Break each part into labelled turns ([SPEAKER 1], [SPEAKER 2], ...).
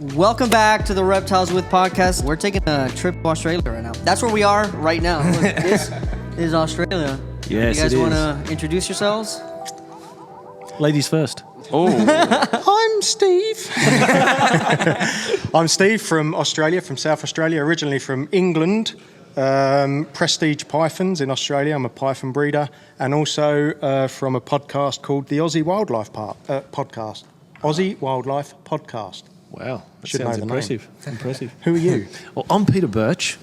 [SPEAKER 1] Welcome back to the Reptiles With Podcast. We're taking a trip to Australia right now. That's where we are right now. This is Australia.
[SPEAKER 2] Yes,
[SPEAKER 1] you guys want to introduce yourselves?
[SPEAKER 2] Ladies first.
[SPEAKER 3] Oh,
[SPEAKER 4] I'm Steve. I'm Steve from Australia, from South Australia, originally from England. Prestige Pythons in Australia. I'm a python breeder, and also from a podcast called the Aussie Wildlife Podcast. Aussie Wildlife Podcast.
[SPEAKER 2] Wow, that
[SPEAKER 4] Should
[SPEAKER 2] sounds
[SPEAKER 4] know the
[SPEAKER 2] impressive. Impressive.
[SPEAKER 4] Who are you?
[SPEAKER 2] Well, I'm Peter Birch.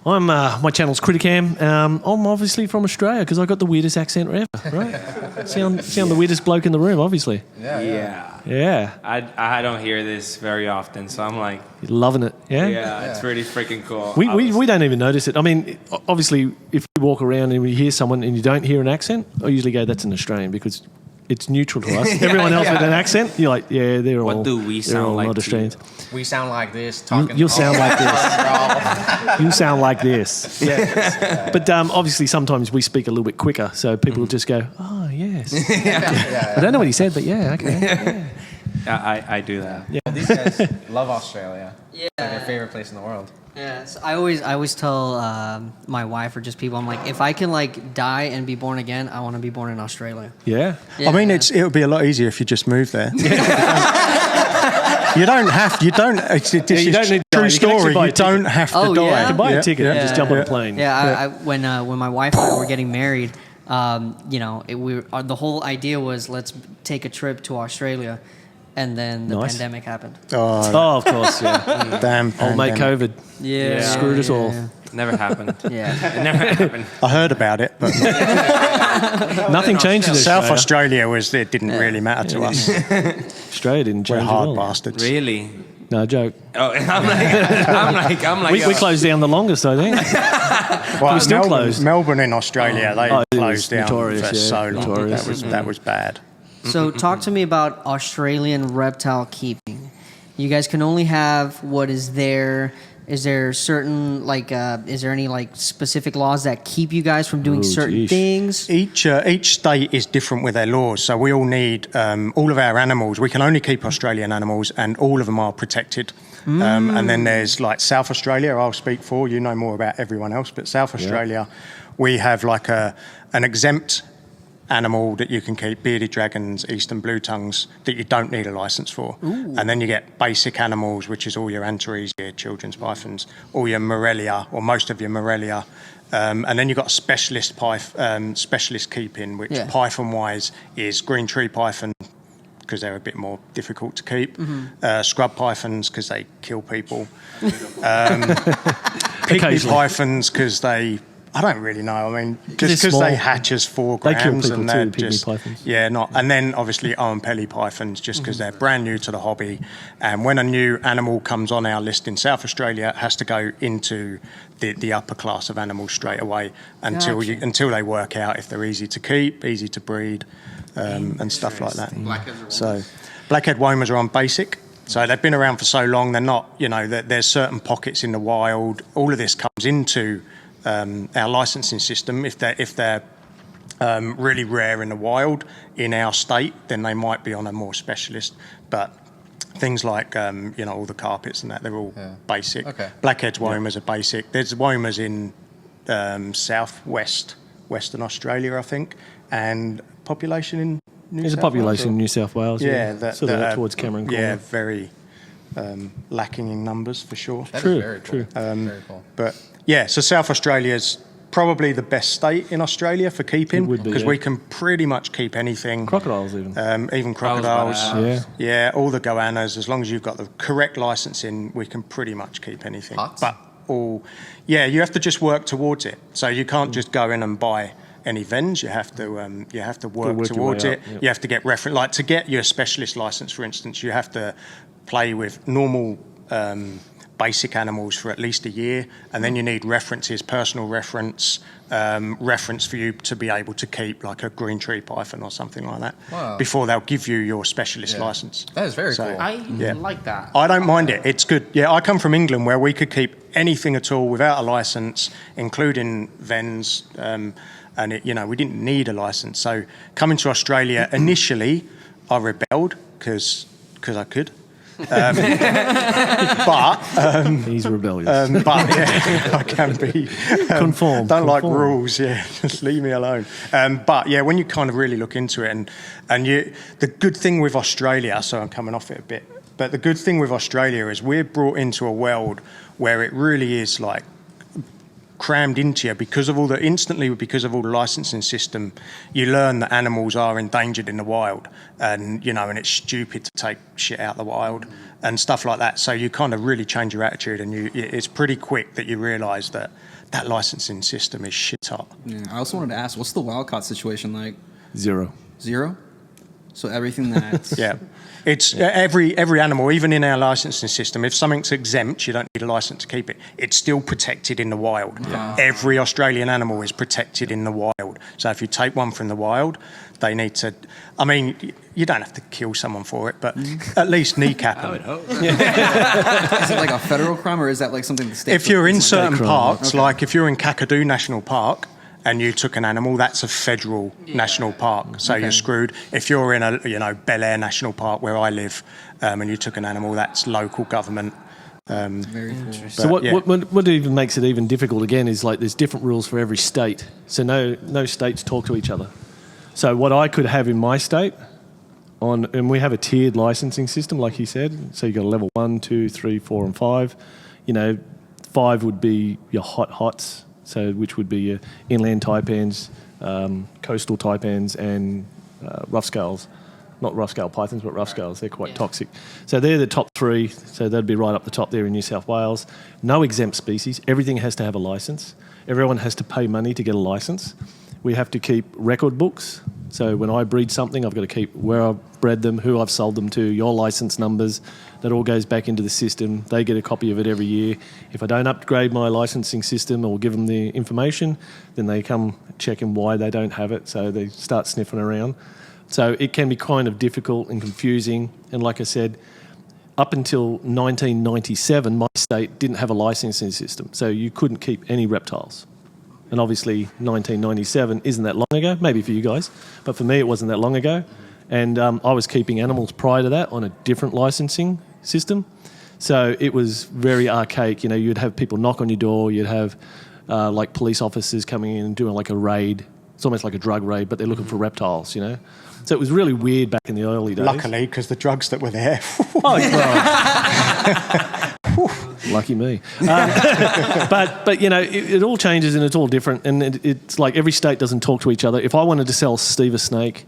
[SPEAKER 2] I'm my channel's CrittaCam. I'm obviously from Australia because I got the weirdest accent ever. Right? sound the weirdest bloke in the room, obviously.
[SPEAKER 3] yeah. I don't hear this very often, so I'm like,
[SPEAKER 2] You're loving it, yeah.
[SPEAKER 3] yeah, it's really freaking cool.
[SPEAKER 2] We don't even notice it. I mean, obviously, if we walk around and we hear someone and you don't hear an accent, I usually go, "That's an Australian," because it's neutral to us. Everyone else with an accent, you're like, yeah, they're all.
[SPEAKER 3] What do we
[SPEAKER 2] they're
[SPEAKER 3] sound
[SPEAKER 2] all
[SPEAKER 3] like
[SPEAKER 2] not
[SPEAKER 3] to
[SPEAKER 2] Australians.
[SPEAKER 5] We sound like this, talking.
[SPEAKER 2] You'll sound like this. You sound like this. Yeah. But obviously, sometimes we speak a little bit quicker, so people will just go, "Oh, yes." I don't know what he said, but yeah, okay. Yeah.
[SPEAKER 3] I do that.
[SPEAKER 2] Yeah.
[SPEAKER 5] These guys love Australia.
[SPEAKER 1] Yeah.
[SPEAKER 5] It's like their favorite place in the world.
[SPEAKER 1] Yeah, so I always tell my wife or just people, I'm like, if I can like die and be born again, I want to be born in Australia.
[SPEAKER 2] Yeah.
[SPEAKER 4] I mean, it would be a lot easier if you just moved there. You don't have. You don't. This
[SPEAKER 2] you
[SPEAKER 4] is
[SPEAKER 2] don't need to die.
[SPEAKER 4] true
[SPEAKER 2] You can actually
[SPEAKER 4] story.
[SPEAKER 2] buy a
[SPEAKER 4] You don't
[SPEAKER 2] ticket.
[SPEAKER 4] have to
[SPEAKER 1] Oh,
[SPEAKER 4] die.
[SPEAKER 1] yeah?
[SPEAKER 2] You can buy a ticket and just jump on a
[SPEAKER 4] Yeah.
[SPEAKER 2] plane.
[SPEAKER 1] Yeah, when my wife and I were getting married, the whole idea was let's take a trip to Australia, and then the
[SPEAKER 2] Nice.
[SPEAKER 1] pandemic happened.
[SPEAKER 2] Oh, of course, yeah.
[SPEAKER 4] Damn.
[SPEAKER 2] Old mate
[SPEAKER 4] pandemic.
[SPEAKER 2] COVID.
[SPEAKER 1] Yeah,
[SPEAKER 2] Screwed us all.
[SPEAKER 3] Never happened.
[SPEAKER 1] Yeah.
[SPEAKER 3] It never happened.
[SPEAKER 4] I heard about it, but
[SPEAKER 2] Nothing changed in
[SPEAKER 4] South
[SPEAKER 2] Australia.
[SPEAKER 4] Australia didn't really matter to us.
[SPEAKER 2] Australia didn't
[SPEAKER 4] We're
[SPEAKER 2] change at
[SPEAKER 4] hard
[SPEAKER 2] all.
[SPEAKER 4] bastards.
[SPEAKER 3] Really?
[SPEAKER 2] No, joke.
[SPEAKER 3] Oh, I'm like.
[SPEAKER 2] We closed down the longest, I think.
[SPEAKER 4] Well,
[SPEAKER 2] We're still closed.
[SPEAKER 4] Melbourne in Australia, they
[SPEAKER 2] Oh, it was
[SPEAKER 4] closed down
[SPEAKER 2] notorious,
[SPEAKER 4] for
[SPEAKER 2] yeah,
[SPEAKER 4] so long.
[SPEAKER 2] notorious.
[SPEAKER 4] That was bad.
[SPEAKER 1] So talk to me about Australian reptile keeping. You guys can only have what is there. Is there certain is there any like specific laws that keep you guys from doing certain
[SPEAKER 2] geesh.
[SPEAKER 1] things?
[SPEAKER 4] Each state is different with their laws, so we all need all of our animals. We can only keep Australian animals, and all of them are protected. And then there's like South Australia. I'll speak for you know more about everyone else, but South Australia, we have like an exempt animal that you can keep, bearded dragons, eastern blue tongues, that you don't need a license for. Ooh. And then you get basic animals, which is all your antares, your children's pythons, all your Morelia, or most of your Morelia. And then you've got specialist keeping, which python-wise is green tree python, because they're a bit more difficult to keep. Scrub pythons, because they kill people. Pygmy pythons, because they... I don't really know. I mean, just because they hatch as 4 grams,
[SPEAKER 2] They kill people
[SPEAKER 4] and they're
[SPEAKER 2] too, pygmy
[SPEAKER 4] just
[SPEAKER 2] pythons.
[SPEAKER 4] And then obviously Oenpelli pythons, just because they're brand new to the hobby, and when a new animal comes on our list in South Australia, it has to go into the upper class of animals straight away until they work out if they're easy to keep, easy to breed, and stuff like that. So, blackhead womas are on basic. So they've been around for so long. They're not, there's certain pockets in the wild. All of this comes into our licensing system. If they're really rare in the wild in our state, then they might be on a more specialist. But things like all the carpets and that, they're all basic. Okay. Blackheads womas are basic. There's womas in Western Australia, I think, and population in New
[SPEAKER 2] There's
[SPEAKER 4] South
[SPEAKER 2] a population
[SPEAKER 4] Wales,
[SPEAKER 2] in New South Wales.
[SPEAKER 4] Yeah,
[SPEAKER 2] sort of towards Cameron Corner.
[SPEAKER 4] Yeah, very lacking in numbers for sure.
[SPEAKER 5] That is very cool.
[SPEAKER 4] Very cool. But yeah, so South Australia's probably the best state in Australia for keeping, because we can pretty much keep anything.
[SPEAKER 2] Crocodiles even.
[SPEAKER 4] Even crocodiles.
[SPEAKER 2] Yeah.
[SPEAKER 4] All the goannas. As long as you've got the correct licensing, we can pretty much keep anything.
[SPEAKER 5] Pots?
[SPEAKER 4] But you have to just work towards it. So you can't just go in and buy any vens. You have to work towards it.
[SPEAKER 2] Yep.
[SPEAKER 4] You have to get reference. Like to get your specialist license, for instance, you have to play with normal basic animals for at least a year, and then you need references, personal reference for you to be able to keep like a green tree python or something like that before they'll give you your specialist license.
[SPEAKER 5] That is very cool.
[SPEAKER 3] I like that.
[SPEAKER 4] I don't mind it. It's good. Yeah, I come from England where we could keep anything at all without a license, including vens, and we didn't need a license. So coming to Australia, initially I rebelled because I could.
[SPEAKER 2] He's rebellious.
[SPEAKER 4] But yeah, I can be
[SPEAKER 2] Conform.
[SPEAKER 4] Don't like
[SPEAKER 2] conform.
[SPEAKER 4] rules. Yeah, just leave me alone. But yeah, when you kind of really look into it, and the good thing with Australia, so I'm coming off it a bit, but the good thing with Australia is we're brought into a world where it really is like crammed into you because of all the licensing system. You learn that animals are endangered in the wild, and and it's stupid to take shit out of the wild and stuff like that. So you kind of really change your attitude, and it's pretty quick that you realise that licensing system is shit hot.
[SPEAKER 6] Yeah, I also wanted to ask, what's the wild caught situation like?
[SPEAKER 2] 0.
[SPEAKER 6] 0? So everything that's...
[SPEAKER 4] Yeah. It's every animal, even in our licensing system, if something's exempt, you don't need a license to keep it. It's still protected in the wild.
[SPEAKER 6] Yeah.
[SPEAKER 4] Every Australian animal is protected in the wild. So if you take one from the wild, they need to... I mean, you don't have to kill someone for it, but at least kneecap them.
[SPEAKER 6] Is it like a federal crime, or is that like something the state...
[SPEAKER 4] If you're in
[SPEAKER 2] State
[SPEAKER 4] certain
[SPEAKER 2] crime.
[SPEAKER 4] parks,
[SPEAKER 6] Okay.
[SPEAKER 4] like if you're in Kakadu National Park and you took an animal, that's a federal national park, so you're screwed. If you're in a Bel Air National Park where I live, and you took an animal, that's local government.
[SPEAKER 6] Very cool.
[SPEAKER 2] So what even makes it even difficult again is like there's different rules for every state. So no states talk to each other. So what I could have in my state and we have a tiered licensing system, like he said. So you got a level 1, 2, 3, 4, and 5. 5 would be your hots. So which would be your inland taipans, coastal taipans, and rough scales. Not rough scale pythons, but rough scales. They're quite toxic. So they're the top 3. So they'd be right up the top there in New South Wales. No exempt species. Everything has to have a license. Everyone has to pay money to get a license. We have to keep record books. So when I breed something, I've got to keep where I've bred them, who I've sold them to, your license numbers. That all goes back into the system. They get a copy of it every year. If I don't upgrade my licensing system or give them the information, then they come checking why they don't have it. So they start sniffing around. So it can be kind of difficult and confusing. And like I said, up until 1997, my state didn't have a licensing system. So you couldn't keep any reptiles. And obviously 1997 isn't that long ago, maybe for you guys, but for me it wasn't that long ago. And I was keeping animals prior to that on a different licensing system. So it was very archaic. You'd have people knock on your door, you'd have like police officers coming in and doing like a raid. It's almost like a drug raid, but they're looking for reptiles, So it was really weird back in the early days.
[SPEAKER 4] Luckily, because the drugs that were there...
[SPEAKER 2] Lucky me. But it all changes and it's all different. And it's like every state doesn't talk to each other. If I wanted to sell Steve a snake,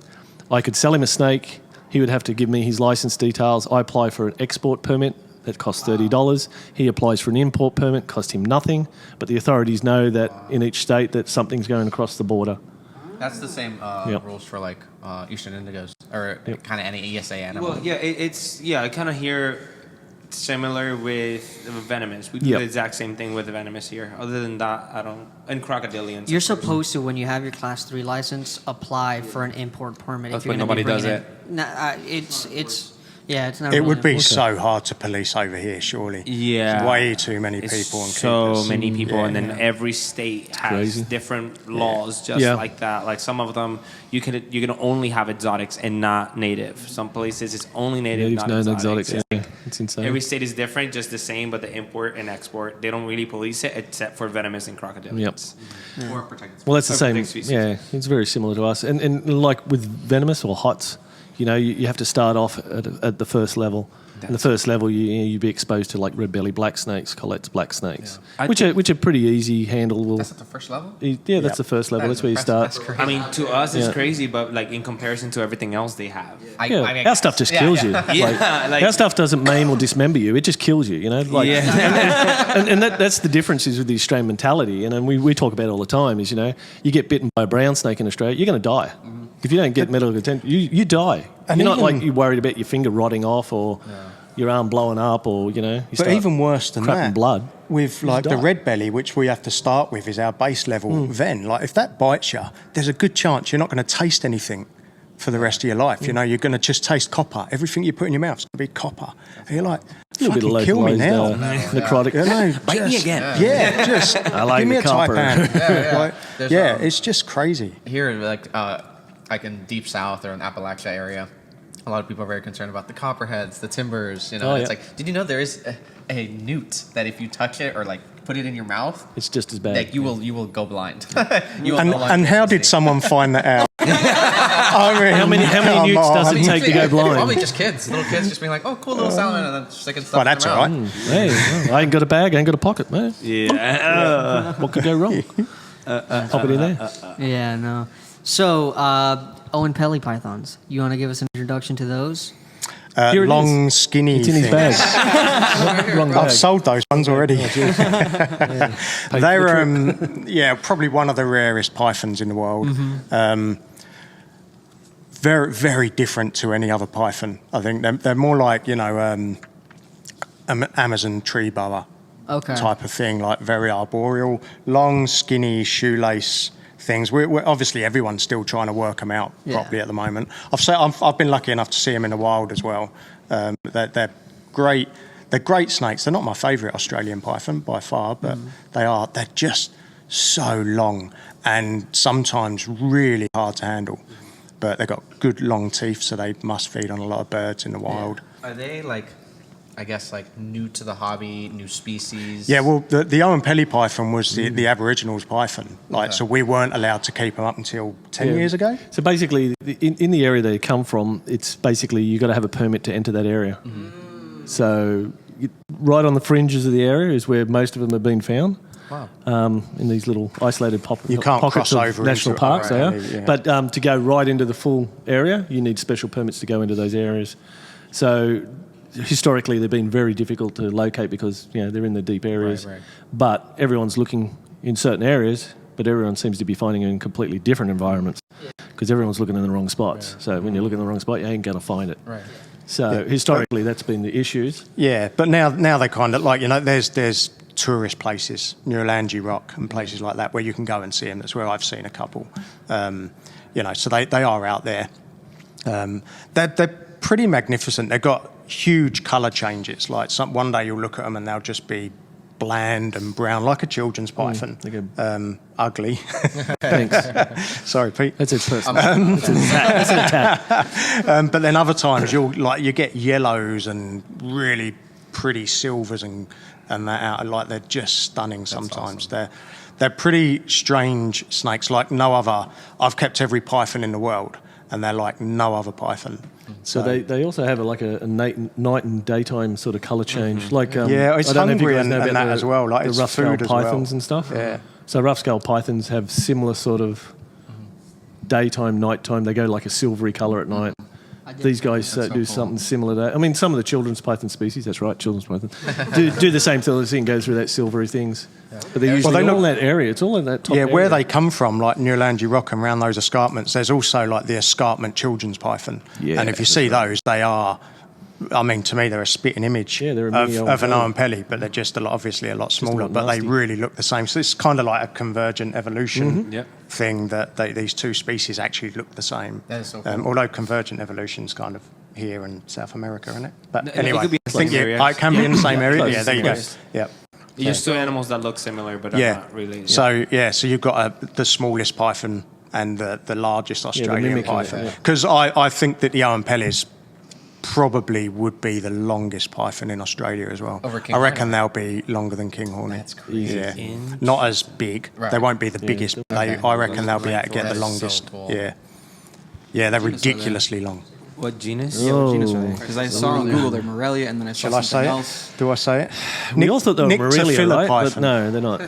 [SPEAKER 2] I could sell him a snake. He would have to give me his license details. I apply for an export permit. That costs $30. He applies for an import permit. Cost him nothing. But the authorities know that in each state that something's going across the border.
[SPEAKER 5] That's the same rules for like Eastern Indigos or kind of any ESA animal.
[SPEAKER 3] Well, yeah, I kind of hear similar with Venomous. We do the exact same thing with the Venomous here. Other than that, I don't. And crocodilians.
[SPEAKER 1] You're supposed to, when you have your Class 3 license, apply for an import permit.
[SPEAKER 3] That's
[SPEAKER 1] if you're
[SPEAKER 3] but
[SPEAKER 1] gonna
[SPEAKER 3] nobody
[SPEAKER 1] be
[SPEAKER 3] does
[SPEAKER 1] bringing it's not.
[SPEAKER 4] It would be
[SPEAKER 1] really
[SPEAKER 4] so hard to police over here, surely.
[SPEAKER 3] Yeah.
[SPEAKER 4] Way too many
[SPEAKER 3] It's
[SPEAKER 4] people and
[SPEAKER 3] so
[SPEAKER 4] keepers.
[SPEAKER 3] many people, and then every state has
[SPEAKER 2] crazy.
[SPEAKER 3] different laws just like that. Like some of them, you can only have exotics and not native. Some places it's only native,
[SPEAKER 2] Natives,
[SPEAKER 3] not
[SPEAKER 2] no
[SPEAKER 3] exotics.
[SPEAKER 2] exotics. Yeah. It's insane.
[SPEAKER 3] Every state is different, just the same, but the import and export, they don't really police it except for venomous and crocodilians.
[SPEAKER 5] Or protected.
[SPEAKER 2] Well, that's the
[SPEAKER 3] Or
[SPEAKER 2] same.
[SPEAKER 3] protected species.
[SPEAKER 2] Yeah, it's very similar to us. And like with venomous or hots, you have to start off at the first level. And the first level, you'd be exposed to like red belly black snakes, Collette's black snakes, which are pretty easy handleable.
[SPEAKER 5] That's at the first level?
[SPEAKER 2] Yeah, that's the first level. That's where you start.
[SPEAKER 5] That's crazy.
[SPEAKER 3] I mean, to us it's crazy, but like in comparison to everything else they have.
[SPEAKER 2] Our stuff just kills you. Like, our stuff doesn't maim or dismember you; it just kills you. And that's the difference is with the Australian mentality. And we talk about it all the time. Is you get bitten by a brown snake in Australia, you're going to die. If you don't get medical attention, you die.
[SPEAKER 4] And
[SPEAKER 2] you're not
[SPEAKER 4] even-
[SPEAKER 2] like you're worried about your finger rotting off or your arm blowing up or you
[SPEAKER 4] But even worse than
[SPEAKER 2] crapping
[SPEAKER 4] that,
[SPEAKER 2] blood.
[SPEAKER 4] with like the
[SPEAKER 2] die.
[SPEAKER 4] red belly, which we have to start with, is our base level ven. Like if that bites you, there's a good chance you're not going to taste anything for the rest of your life. You're going to just taste copper. Everything you put in your mouth is going to be copper. And you're like,
[SPEAKER 2] a little bit
[SPEAKER 4] fucking kill me now.
[SPEAKER 2] localized necrotic.
[SPEAKER 5] Bite me again.
[SPEAKER 4] Yeah, just
[SPEAKER 2] I like
[SPEAKER 4] give me
[SPEAKER 2] the
[SPEAKER 4] a
[SPEAKER 2] copper.
[SPEAKER 4] taipan.
[SPEAKER 5] There's,
[SPEAKER 4] It's just crazy.
[SPEAKER 5] Here, like in Deep South or in Appalachia area, a lot of people are very concerned about the copperheads, the timbers. It's like, did you know there is a newt that if you touch it or like put it in your mouth,
[SPEAKER 2] it's just as bad.
[SPEAKER 5] Like you will go blind.
[SPEAKER 4] And how did someone find that out? I mean,
[SPEAKER 2] how many newts does it take to go blind?
[SPEAKER 5] Probably just kids, little kids, just being like, "Oh, cool little salmon," and then sticking stuff.
[SPEAKER 4] Well, that's
[SPEAKER 5] in their
[SPEAKER 4] all
[SPEAKER 5] mouth.
[SPEAKER 4] right.
[SPEAKER 2] Hey, well, I ain't got a bag, I ain't got a pocket, man.
[SPEAKER 3] Yeah.
[SPEAKER 2] What could go wrong? Pop it in there.
[SPEAKER 1] Yeah, no. So, Oenpelli pythons. You want to give us an introduction to those?
[SPEAKER 2] Here it
[SPEAKER 4] Long,
[SPEAKER 2] is.
[SPEAKER 4] skinny
[SPEAKER 2] It's in his
[SPEAKER 4] things.
[SPEAKER 2] bag. Wrong bag.
[SPEAKER 4] I've sold those ones already.
[SPEAKER 2] Paid for
[SPEAKER 4] They're,
[SPEAKER 2] the
[SPEAKER 4] probably one of the rarest pythons in the world. Very, very different to any other python. I think they're more like, Amazon tree boa type of thing, like very arboreal, long, skinny, shoelace things. We're obviously everyone's still trying to work them out properly at the moment. I've been lucky enough to see them in the wild as well. They're great. They're great snakes. They're not my favourite Australian python by far, but they're just so long and sometimes really hard to handle. But they've got good long teeth, so they must feed on a lot of birds in the wild.
[SPEAKER 5] Are they new to the hobby, new species?
[SPEAKER 4] Yeah, well, the Oenpelli python was the Aboriginals' python. So we weren't allowed to keep them up until 10 years ago.
[SPEAKER 2] So basically, in the area they come from, it's basically you got to have a permit to enter that area. So right on the fringes of the area is where most of them have been found. Wow. In these little isolated
[SPEAKER 4] you can't
[SPEAKER 2] pockets
[SPEAKER 4] cross
[SPEAKER 2] of
[SPEAKER 4] over
[SPEAKER 2] national parks, they are.
[SPEAKER 4] Yeah.
[SPEAKER 2] But to go right into the full area, you need special permits to go into those areas. So historically, they've been very difficult to locate because they're in the deep areas.
[SPEAKER 5] Right.
[SPEAKER 2] But everyone's looking in certain areas, but everyone seems to be finding them in completely different environments because everyone's looking in the wrong spots. Yeah. So when you look in the wrong spot, you ain't going to find it.
[SPEAKER 5] Right.
[SPEAKER 2] So historically, that's been the issues.
[SPEAKER 4] Yeah, but now they kind of like there's tourist places, Nurlangi Rock and places like that where you can go and see them. That's where I've seen a couple. So they are out there. They're pretty magnificent. They've got huge colour changes. Like one day you'll look at them and they'll just be bland and brown, like a children's python. Ugly.
[SPEAKER 2] Thanks.
[SPEAKER 4] Sorry, Pete.
[SPEAKER 2] That's a person. That's an attack.
[SPEAKER 4] But then other times you get yellows and really pretty silvers and that out. Like they're just stunning sometimes. Awesome. They're pretty strange snakes, like no other. I've kept every python in the world, and they're like no other python.
[SPEAKER 2] So they also have a night and daytime sort of colour change. Like
[SPEAKER 4] it's
[SPEAKER 2] I don't know if you
[SPEAKER 4] hungry
[SPEAKER 2] guys know
[SPEAKER 4] and
[SPEAKER 2] about
[SPEAKER 4] that as well. Like
[SPEAKER 2] the
[SPEAKER 4] it's
[SPEAKER 2] rough-scaled
[SPEAKER 4] food as
[SPEAKER 2] pythons
[SPEAKER 4] well.
[SPEAKER 2] and stuff.
[SPEAKER 4] Yeah.
[SPEAKER 2] So rough-scaled pythons have similar sort of daytime, nighttime. They go like a silvery colour at night. These guys do something similar to that. I mean, some of the children's python species, that's right, children's python, do the same sort of thing, go through that silvery things. But they're usually all in that area. It's all in that top area.
[SPEAKER 4] Where they come from, like Nurlangi Rock and around those escarpments, there's also like the escarpment children's python.
[SPEAKER 2] Yeah,
[SPEAKER 4] and if you see those, they are, I mean, to me, they're a spitting image
[SPEAKER 2] they're a
[SPEAKER 4] of
[SPEAKER 2] mini
[SPEAKER 4] an
[SPEAKER 2] Oenpelli.
[SPEAKER 4] Oenpelli, but they're just obviously a lot smaller, but
[SPEAKER 2] nasty.
[SPEAKER 4] they really look the same. So it's kind of like a convergent evolution thing that these two species actually look the same.
[SPEAKER 5] That is so cool.
[SPEAKER 4] Although convergent evolution's kind of here in South America, isn't it? But
[SPEAKER 3] It
[SPEAKER 4] anyway,
[SPEAKER 3] could be in the same area.
[SPEAKER 4] it can be in the same area.
[SPEAKER 2] Close,
[SPEAKER 4] Yeah, there you go.
[SPEAKER 2] close.
[SPEAKER 4] Yeah.
[SPEAKER 3] Just two animals that look similar, but are not really.
[SPEAKER 4] So you've got the smallest python and the largest Australian
[SPEAKER 2] mimicking it,
[SPEAKER 4] python. Because I think that the Oenpellis probably would be the longest python in Australia as well.
[SPEAKER 5] Over King
[SPEAKER 4] I reckon
[SPEAKER 5] Horny.
[SPEAKER 4] they'll be longer than King Horny.
[SPEAKER 5] That's crazy.
[SPEAKER 4] Yeah. Not as big.
[SPEAKER 5] Right.
[SPEAKER 4] They won't be the biggest.
[SPEAKER 5] Okay.
[SPEAKER 4] I reckon they'll be able to get
[SPEAKER 5] That
[SPEAKER 4] the
[SPEAKER 5] is so
[SPEAKER 4] longest.
[SPEAKER 5] cool.
[SPEAKER 4] Yeah. Yeah, they're ridiculously long.
[SPEAKER 3] What genus?
[SPEAKER 6] Yeah, what genus are they? Because I saw on Google they're Morelia, and then I saw
[SPEAKER 4] Shall I
[SPEAKER 6] something
[SPEAKER 4] say
[SPEAKER 6] else.
[SPEAKER 4] it? Do I say it?
[SPEAKER 2] We all thought they were Morelia, right? But
[SPEAKER 4] Nyctophilopython.
[SPEAKER 2] no, they're not.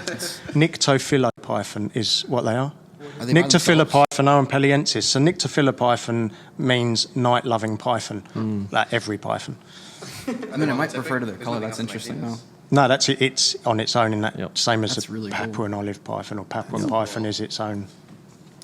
[SPEAKER 4] Nyctophilopython is what they are.
[SPEAKER 6] Are they by themselves?
[SPEAKER 4] Nyctophilopython oenpelliensis. So Nyctophilopython means night-loving python, like every python.
[SPEAKER 6] I mean, I might refer to their color. That's interesting, though.
[SPEAKER 4] No, that's it. It's on its own in that same as
[SPEAKER 6] That's
[SPEAKER 4] a
[SPEAKER 6] really cool.
[SPEAKER 4] Papuan olive python or Papuan python is its own.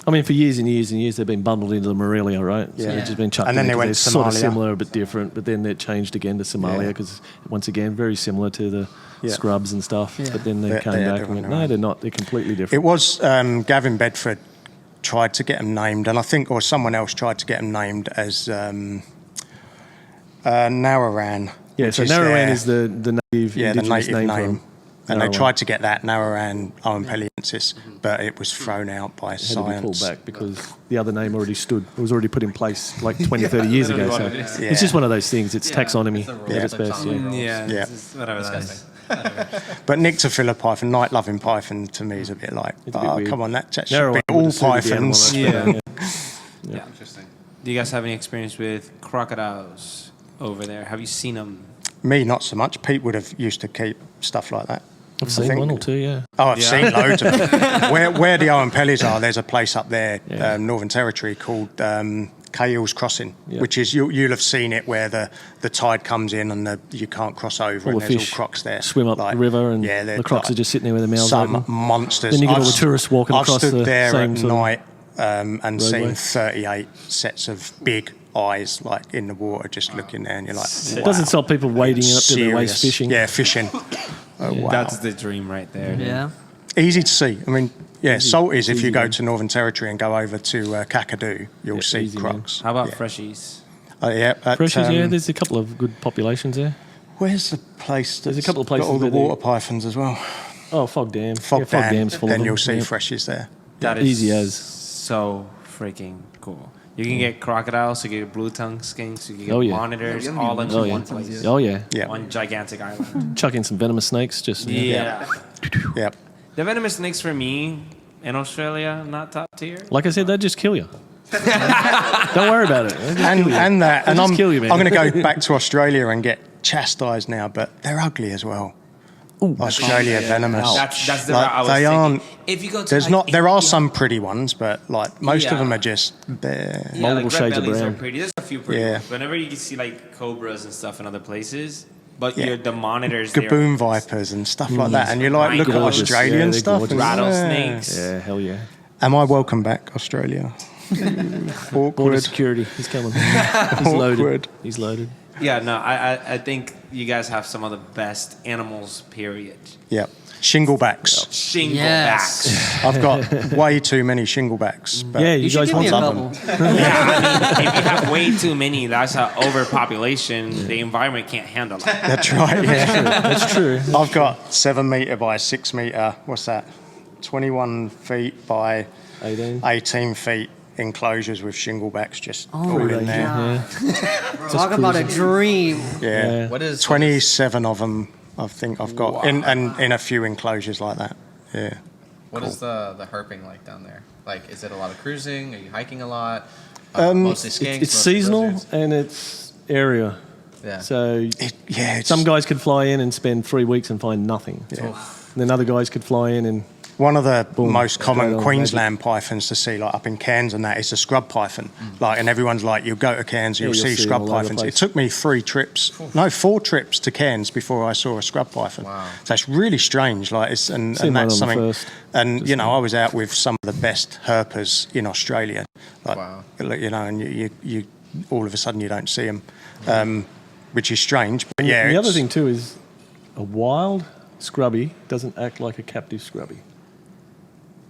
[SPEAKER 2] I mean, for years and years and years, they've been bundled into the Morelia, right? So
[SPEAKER 4] Yeah.
[SPEAKER 2] they've just been chucked
[SPEAKER 4] And then
[SPEAKER 2] in
[SPEAKER 4] they
[SPEAKER 2] because
[SPEAKER 4] went
[SPEAKER 2] they're
[SPEAKER 4] to
[SPEAKER 2] sort of
[SPEAKER 4] Somalia.
[SPEAKER 2] similar but different, but then they changed again to Somalia because, once again, very similar to the scrubs and stuff. But then they
[SPEAKER 4] They're
[SPEAKER 2] came back and
[SPEAKER 4] different,
[SPEAKER 2] went, no,
[SPEAKER 4] right?
[SPEAKER 2] they're not. They're completely
[SPEAKER 4] It
[SPEAKER 2] different.
[SPEAKER 4] was Gavin Bedford tried to get them named, and I think, or someone else tried to get them named as Nararan.
[SPEAKER 2] Yeah,
[SPEAKER 4] which
[SPEAKER 2] so
[SPEAKER 4] is
[SPEAKER 2] Nararan
[SPEAKER 4] their-
[SPEAKER 2] is the native
[SPEAKER 4] the
[SPEAKER 2] indigenous
[SPEAKER 4] native
[SPEAKER 2] name, for
[SPEAKER 4] name.
[SPEAKER 2] them.
[SPEAKER 4] And they tried to get that Narrowan Oenpelliensis, but it was thrown out by
[SPEAKER 2] Had to be
[SPEAKER 4] science.
[SPEAKER 2] pulled back because the other name already stood. It was already put in place like 20, 30 years ago. So it's just one of those things. It's taxonomy at its best.
[SPEAKER 3] Yeah. Whatever that is.
[SPEAKER 4] But Nyctophila python, night-loving python, to me is a bit like,
[SPEAKER 2] It's a bit weird.
[SPEAKER 4] come on, that should
[SPEAKER 2] Narrowan
[SPEAKER 4] be
[SPEAKER 2] would
[SPEAKER 4] all
[SPEAKER 2] have suited the animal,
[SPEAKER 4] pythons.
[SPEAKER 3] Yeah.
[SPEAKER 5] Interesting.
[SPEAKER 3] Do you guys have any experience with crocodiles over there? Have you seen them?
[SPEAKER 4] Me, not so much. Pete would have used to keep stuff like that.
[SPEAKER 2] I've seen one or two, yeah.
[SPEAKER 4] Oh, I've seen loads of them. Where the Oenpellis are, there's a place up there, Northern Territory, called Cahill's Crossing, which is, you'll have seen it where the tide comes in and you can't cross over,
[SPEAKER 2] All
[SPEAKER 4] and
[SPEAKER 2] the
[SPEAKER 4] there's
[SPEAKER 2] fish
[SPEAKER 4] all crocs there.
[SPEAKER 2] swim up the river and the crocs are just sitting there with their mouths
[SPEAKER 4] some
[SPEAKER 2] open.
[SPEAKER 4] monsters.
[SPEAKER 2] Then you get all the tourists walking
[SPEAKER 4] I've
[SPEAKER 2] across
[SPEAKER 4] stood
[SPEAKER 2] the
[SPEAKER 4] there
[SPEAKER 2] same
[SPEAKER 4] at
[SPEAKER 2] sort of
[SPEAKER 4] night and
[SPEAKER 2] roadway.
[SPEAKER 4] seen 38 sets of big eyes like in the water just looking there, and you're like,
[SPEAKER 2] It doesn't stop people wading up to their waist
[SPEAKER 4] Serious.
[SPEAKER 2] fishing.
[SPEAKER 4] Yeah, fishing. Oh, wow.
[SPEAKER 3] That's the dream right there.
[SPEAKER 1] Yeah.
[SPEAKER 4] Easy to see. I mean, salties, if you go to Northern Territory and go over to Kakadu, you'll see
[SPEAKER 2] easy, man.
[SPEAKER 4] crocs.
[SPEAKER 3] How about
[SPEAKER 4] Yeah.
[SPEAKER 3] freshies?
[SPEAKER 2] Freshies, there's a couple of good populations there.
[SPEAKER 4] Where's the place
[SPEAKER 2] There's a couple of places
[SPEAKER 4] got all the
[SPEAKER 2] where they-
[SPEAKER 4] water pythons as well?
[SPEAKER 2] Oh, Fog Dam.
[SPEAKER 4] Fog
[SPEAKER 2] Fog
[SPEAKER 4] Dam,
[SPEAKER 2] Dam's full of
[SPEAKER 4] then
[SPEAKER 2] them.
[SPEAKER 4] you'll see
[SPEAKER 2] Yeah.
[SPEAKER 4] freshies there.
[SPEAKER 3] That is
[SPEAKER 2] Easy as.
[SPEAKER 3] so freaking cool. You can get crocodiles, you can get blue tongue skinks, you can get
[SPEAKER 2] Oh, yeah.
[SPEAKER 3] monitors,
[SPEAKER 6] Yeah,
[SPEAKER 3] all in
[SPEAKER 2] Oh, yeah.
[SPEAKER 3] one place.
[SPEAKER 2] Oh, yeah.
[SPEAKER 4] Yeah.
[SPEAKER 3] One gigantic island.
[SPEAKER 2] Chuck in some venomous snakes. Just
[SPEAKER 3] Yeah.
[SPEAKER 4] Yep.
[SPEAKER 3] The venomous snakes for me in Australia, not top tier.
[SPEAKER 2] Like I said, they'd just kill you. Don't worry about it. They'll just kill you.
[SPEAKER 4] And that, and
[SPEAKER 2] They'll just
[SPEAKER 4] I'm
[SPEAKER 2] kill you, man.
[SPEAKER 4] going to go back to Australia and get chastised now, but they're ugly as well. Australia venomous.
[SPEAKER 3] That's the
[SPEAKER 4] Like,
[SPEAKER 3] route I was
[SPEAKER 4] they
[SPEAKER 3] thinking.
[SPEAKER 4] aren't.
[SPEAKER 3] If you go to
[SPEAKER 4] There's
[SPEAKER 3] like,
[SPEAKER 4] not. There are
[SPEAKER 3] India-
[SPEAKER 4] some pretty ones, but like most of
[SPEAKER 3] Yeah.
[SPEAKER 4] them are just bare.
[SPEAKER 3] Yeah,
[SPEAKER 2] multiple
[SPEAKER 3] like
[SPEAKER 2] shades
[SPEAKER 3] red
[SPEAKER 2] of
[SPEAKER 3] bellies
[SPEAKER 2] brown.
[SPEAKER 3] are pretty. There's a few pretty
[SPEAKER 4] Yeah.
[SPEAKER 3] ones. Whenever you see like cobras and stuff in other places, but
[SPEAKER 4] Yeah.
[SPEAKER 3] the monitors there,
[SPEAKER 4] Gaboon vipers and stuff like that, and you're like, look at
[SPEAKER 2] Gorgeous.
[SPEAKER 4] Australian
[SPEAKER 2] Yeah, they're
[SPEAKER 4] stuff.
[SPEAKER 2] gorgeous.
[SPEAKER 4] and-
[SPEAKER 3] rattlesnakes.
[SPEAKER 2] Yeah, hell yeah.
[SPEAKER 4] Am I welcome back, Australia?
[SPEAKER 2] Border
[SPEAKER 4] Awkward.
[SPEAKER 2] security. He's coming. He's loaded.
[SPEAKER 4] Awkward.
[SPEAKER 2] He's loaded.
[SPEAKER 3] Yeah, no, I think you guys have some of the best animals. Period.
[SPEAKER 4] Yeah. Shinglebacks.
[SPEAKER 3] Shinglebacks.
[SPEAKER 1] Yes.
[SPEAKER 4] I've got way too many shinglebacks. But
[SPEAKER 2] Yeah,
[SPEAKER 1] You
[SPEAKER 2] you
[SPEAKER 1] should
[SPEAKER 2] guys
[SPEAKER 1] give
[SPEAKER 2] want
[SPEAKER 1] me a
[SPEAKER 2] some?
[SPEAKER 1] couple.
[SPEAKER 3] Yeah, I mean, if you have way too many, that's an overpopulation. The environment can't handle it.
[SPEAKER 4] that's right. Yeah.
[SPEAKER 2] That's true.
[SPEAKER 4] I've got 7 metre by 6 metre. What's that? 21 feet by
[SPEAKER 2] 18.
[SPEAKER 4] 18 feet enclosures with shinglebacks just
[SPEAKER 1] Oh
[SPEAKER 4] all
[SPEAKER 1] my
[SPEAKER 4] in there.
[SPEAKER 1] God. Talk about a dream.
[SPEAKER 4] Yeah.
[SPEAKER 5] What is
[SPEAKER 4] 27 of them, I think I've got, in a few enclosures like that. Yeah.
[SPEAKER 5] What is the herping like down there? Like, is it a lot of cruising? Are you hiking a lot? Mostly skinks.
[SPEAKER 2] It's
[SPEAKER 5] mostly
[SPEAKER 2] seasonal
[SPEAKER 5] lizards?
[SPEAKER 2] and it's area.
[SPEAKER 5] Yeah.
[SPEAKER 2] So
[SPEAKER 4] It's
[SPEAKER 2] some guys could fly in and spend 3 weeks and find nothing.
[SPEAKER 4] Yeah.
[SPEAKER 2] And then other guys could fly in and
[SPEAKER 4] one of the most
[SPEAKER 2] straight
[SPEAKER 4] common
[SPEAKER 2] on,
[SPEAKER 4] Queensland pythons to see, like up in Cairns and that, is the scrub python. Like, and everyone's like, you'll go to Cairns, you'll
[SPEAKER 2] you'll
[SPEAKER 4] see
[SPEAKER 2] see
[SPEAKER 4] scrub
[SPEAKER 2] them all over the
[SPEAKER 4] pythons. It
[SPEAKER 2] place.
[SPEAKER 4] took me 4 trips to Cairns before I saw a scrub python.
[SPEAKER 5] Wow.
[SPEAKER 4] So it's really strange. Like, it's and
[SPEAKER 2] Seen one
[SPEAKER 4] that's
[SPEAKER 2] on the
[SPEAKER 4] something.
[SPEAKER 2] first.
[SPEAKER 4] And you know, I was out with some of the best herpers in Australia. Like,
[SPEAKER 5] Wow.
[SPEAKER 4] you know, and you all of a sudden you don't see them, which is strange. But yeah,
[SPEAKER 2] the other
[SPEAKER 4] it's-
[SPEAKER 2] thing too is a wild scrubby doesn't act like a captive scrubby.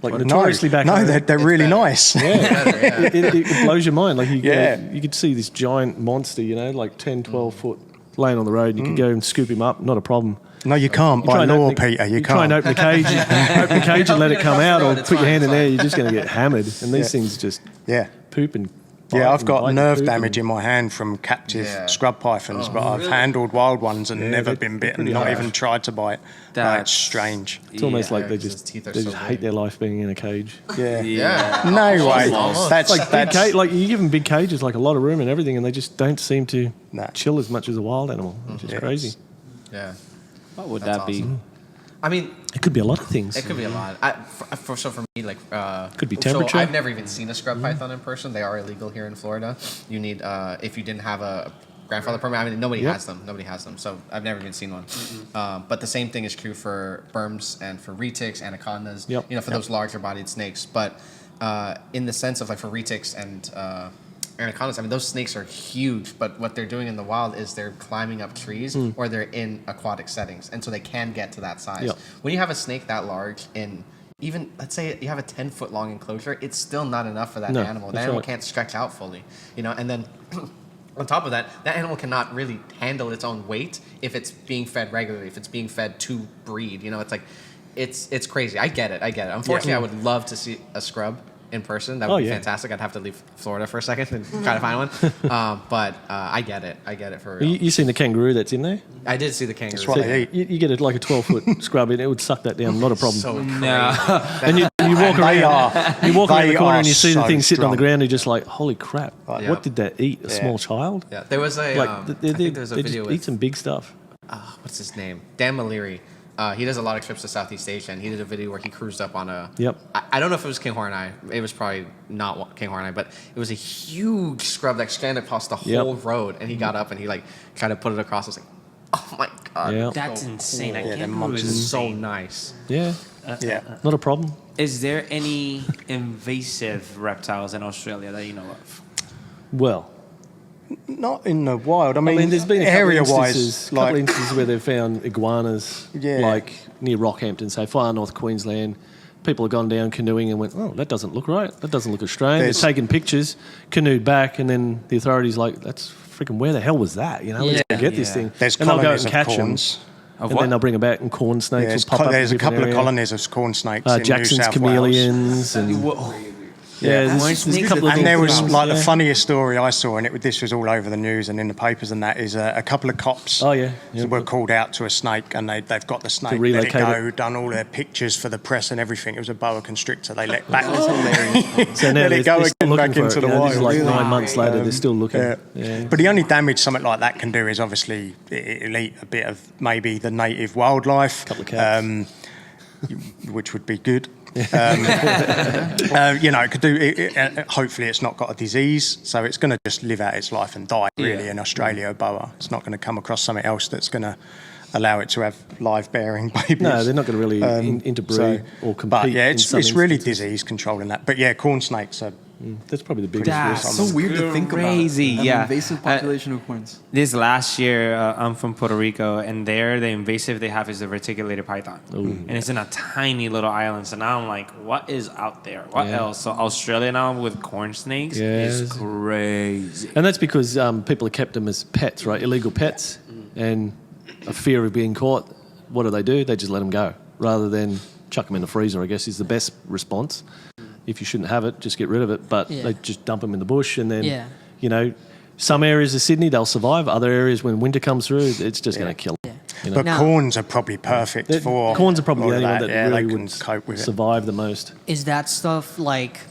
[SPEAKER 2] Like notoriously back
[SPEAKER 4] no,
[SPEAKER 2] home,
[SPEAKER 4] they're really nice.
[SPEAKER 2] it blows your mind. Like
[SPEAKER 4] Yeah.
[SPEAKER 2] you could see this giant monster, you know, like 10, 12 foot laying on the road. You could go and scoop him up, not a problem.
[SPEAKER 4] No, you can't.
[SPEAKER 2] Try
[SPEAKER 4] By
[SPEAKER 2] and
[SPEAKER 4] law,
[SPEAKER 2] open the-
[SPEAKER 4] Peter, you
[SPEAKER 2] try and
[SPEAKER 4] can't.
[SPEAKER 2] open the cage, open the cage and let it come out, or
[SPEAKER 5] It's
[SPEAKER 2] put your
[SPEAKER 5] fine,
[SPEAKER 2] hand in
[SPEAKER 5] it's
[SPEAKER 2] there.
[SPEAKER 5] fine.
[SPEAKER 2] You're just going to get hammered. And these
[SPEAKER 4] Yeah.
[SPEAKER 2] things just
[SPEAKER 4] Yeah.
[SPEAKER 2] poop and
[SPEAKER 4] Yeah,
[SPEAKER 2] bite
[SPEAKER 4] I've
[SPEAKER 2] and
[SPEAKER 4] got
[SPEAKER 2] bite and
[SPEAKER 4] nerve
[SPEAKER 2] poop
[SPEAKER 4] damage
[SPEAKER 2] and-
[SPEAKER 4] in my hand from captive
[SPEAKER 5] Yeah.
[SPEAKER 4] scrub pythons, but I've handled wild ones and never
[SPEAKER 2] they're
[SPEAKER 4] been bitten,
[SPEAKER 2] pretty
[SPEAKER 4] not
[SPEAKER 2] harsh.
[SPEAKER 4] even tried to bite.
[SPEAKER 3] That's-
[SPEAKER 4] It's strange.
[SPEAKER 2] It's almost like
[SPEAKER 5] Yeah,
[SPEAKER 2] they
[SPEAKER 5] 'cause
[SPEAKER 2] just
[SPEAKER 5] his teeth are
[SPEAKER 2] they
[SPEAKER 5] so
[SPEAKER 2] just
[SPEAKER 5] big.
[SPEAKER 2] hate their life being in a cage.
[SPEAKER 4] Yeah.
[SPEAKER 5] Yeah.
[SPEAKER 4] No way.
[SPEAKER 5] Almost.
[SPEAKER 4] That's
[SPEAKER 2] Like big like you give them big cages, like a lot of room and everything, and they just don't seem to
[SPEAKER 4] No.
[SPEAKER 2] chill as much as a wild animal, which is
[SPEAKER 4] Yeah.
[SPEAKER 2] crazy.
[SPEAKER 5] Yeah.
[SPEAKER 3] What would
[SPEAKER 5] That's
[SPEAKER 3] that be?
[SPEAKER 5] awesome. I mean,
[SPEAKER 2] It could be a lot of things.
[SPEAKER 5] it could be a lot. So for me, like,
[SPEAKER 2] Could be
[SPEAKER 5] So
[SPEAKER 2] temperature.
[SPEAKER 5] I've never even seen a scrub python in person. They are illegal here in Florida. You need if you didn't have a grandfather permit. I mean, nobody
[SPEAKER 2] Yep.
[SPEAKER 5] has them. Nobody has them. So I've never even seen one. But the same thing is true for berms and for retics, anacondas.
[SPEAKER 2] Yep.
[SPEAKER 5] You know, for those larger bodied snakes. But in the sense of like for retics and anacondas, I mean, those snakes are huge, but what they're doing in the wild is they're climbing up trees or they're in aquatic settings, and so they can get to that size.
[SPEAKER 2] Yep.
[SPEAKER 5] When you have a snake that large in even, let's say you have a 10-foot long enclosure, it's still not enough for that
[SPEAKER 2] No,
[SPEAKER 5] animal. The
[SPEAKER 2] that's
[SPEAKER 5] animal
[SPEAKER 2] right.
[SPEAKER 5] can't stretch out fully, you know, and then On top of that, that animal cannot really handle its own weight if it's being fed regularly, if it's being fed to breed. You know, it's like, it's crazy. I get it. Unfortunately, I would love to see a scrub in person. That would be fantastic. I'd have to leave Florida for a second and try to find one. But I get it for real.
[SPEAKER 2] You seen the kangaroo that's in there?
[SPEAKER 5] I did see the kangaroo.
[SPEAKER 4] That's what they eat.
[SPEAKER 2] You get like a 12-foot scrub in, it would suck that down, not a problem.
[SPEAKER 5] So crazy.
[SPEAKER 2] And you walk around, you walk around the corner and you see the thing sitting on the ground, and you're just like, holy crap, what did that eat? A small child?
[SPEAKER 5] Yeah, there was a, I think there was a video with...
[SPEAKER 2] eat some big stuff.
[SPEAKER 5] What's his name? Dan Maliri. He does a lot of trips to Southeast Asia, and he did a video where he cruised up on a...
[SPEAKER 2] Yep.
[SPEAKER 5] I don't know if it was King Horneye. It was probably not King Horneye, but it was a huge scrub that scanned across the whole road, and he got up and he like kind of put it across. I was like, oh my God.
[SPEAKER 2] Yeah.
[SPEAKER 3] That's insane. I can't
[SPEAKER 5] It
[SPEAKER 3] believe
[SPEAKER 5] was so
[SPEAKER 3] insane.
[SPEAKER 5] nice.
[SPEAKER 2] Yeah. Not a problem.
[SPEAKER 3] Is there any invasive reptiles in Australia that you know of?
[SPEAKER 2] Well,
[SPEAKER 4] Not in the wild. I mean,
[SPEAKER 2] there's been a
[SPEAKER 4] area-wise,
[SPEAKER 2] couple instances where they've found iguanas, like near Rockhampton, say far north Queensland. People have gone down canoeing and went, oh, that doesn't look right. That doesn't look Australian. They've taken pictures, canoed back, and then the authorities like, that's freaking, where the hell was that? You know, let's go get this thing.
[SPEAKER 4] There's
[SPEAKER 2] and they'll go
[SPEAKER 4] colonies
[SPEAKER 2] and
[SPEAKER 4] of
[SPEAKER 2] catch
[SPEAKER 4] corns.
[SPEAKER 2] them. And then they'll bring them back, and corn snakes will pop up.
[SPEAKER 4] There's
[SPEAKER 2] in
[SPEAKER 4] a couple of
[SPEAKER 2] area.
[SPEAKER 4] colonies of corn snakes in
[SPEAKER 2] Jackson's
[SPEAKER 4] New South
[SPEAKER 2] chameleons
[SPEAKER 4] Wales.
[SPEAKER 2] and there's a couple of
[SPEAKER 4] and there was
[SPEAKER 2] things,
[SPEAKER 4] like the funniest story I saw, and this was all over the news and in the papers, and that is a couple of cops were called out to a snake, and they've got the snake, let it go, done all their pictures for the press and everything. It was a boa constrictor. They let back.
[SPEAKER 2] So now
[SPEAKER 4] let it go again back into the wild.
[SPEAKER 2] This is like 9 months later, they're still looking.
[SPEAKER 4] But the only damage something like that can do is obviously it'll eat a bit of maybe the native wildlife,
[SPEAKER 2] couple of cats.
[SPEAKER 4] Which would be good. It could do. Hopefully, it's not got a disease, so it's going to just live out its life and die. Really, in Australia, a boa, it's not going to come across something else that's going to allow it to have live-bearing babies.
[SPEAKER 2] No, they're not going to really interbreed or compete.
[SPEAKER 4] But yeah, it's really
[SPEAKER 2] instances.
[SPEAKER 4] disease controlling that. But yeah, corn snakes are.
[SPEAKER 2] That's probably the biggest
[SPEAKER 3] That's
[SPEAKER 2] risk.
[SPEAKER 6] So weird to think about.
[SPEAKER 3] Crazy,
[SPEAKER 6] An
[SPEAKER 3] yeah.
[SPEAKER 6] invasive population of corns.
[SPEAKER 3] This last year, I'm from Puerto Rico, and there the invasive they have is the reticulated python. And it's in a tiny little island. So now I'm like, what is out there? What else? So Australia now with corn snakes is crazy.
[SPEAKER 2] And that's because people have kept them as pets, right? Illegal pets. And a fear of being caught. What do? They just let them go. Rather than chuck them in the freezer, I guess, is the best response. If you shouldn't have it, just get rid of it. But they just dump them in the bush, and then, some areas of Sydney, they'll survive. Other areas, when winter comes through, it's just going to kill them. You know?
[SPEAKER 4] But corns are probably perfect for...
[SPEAKER 2] Corns are probably the only one that really
[SPEAKER 4] can
[SPEAKER 2] would
[SPEAKER 4] cope with
[SPEAKER 2] survive the most.
[SPEAKER 1] Is that stuff like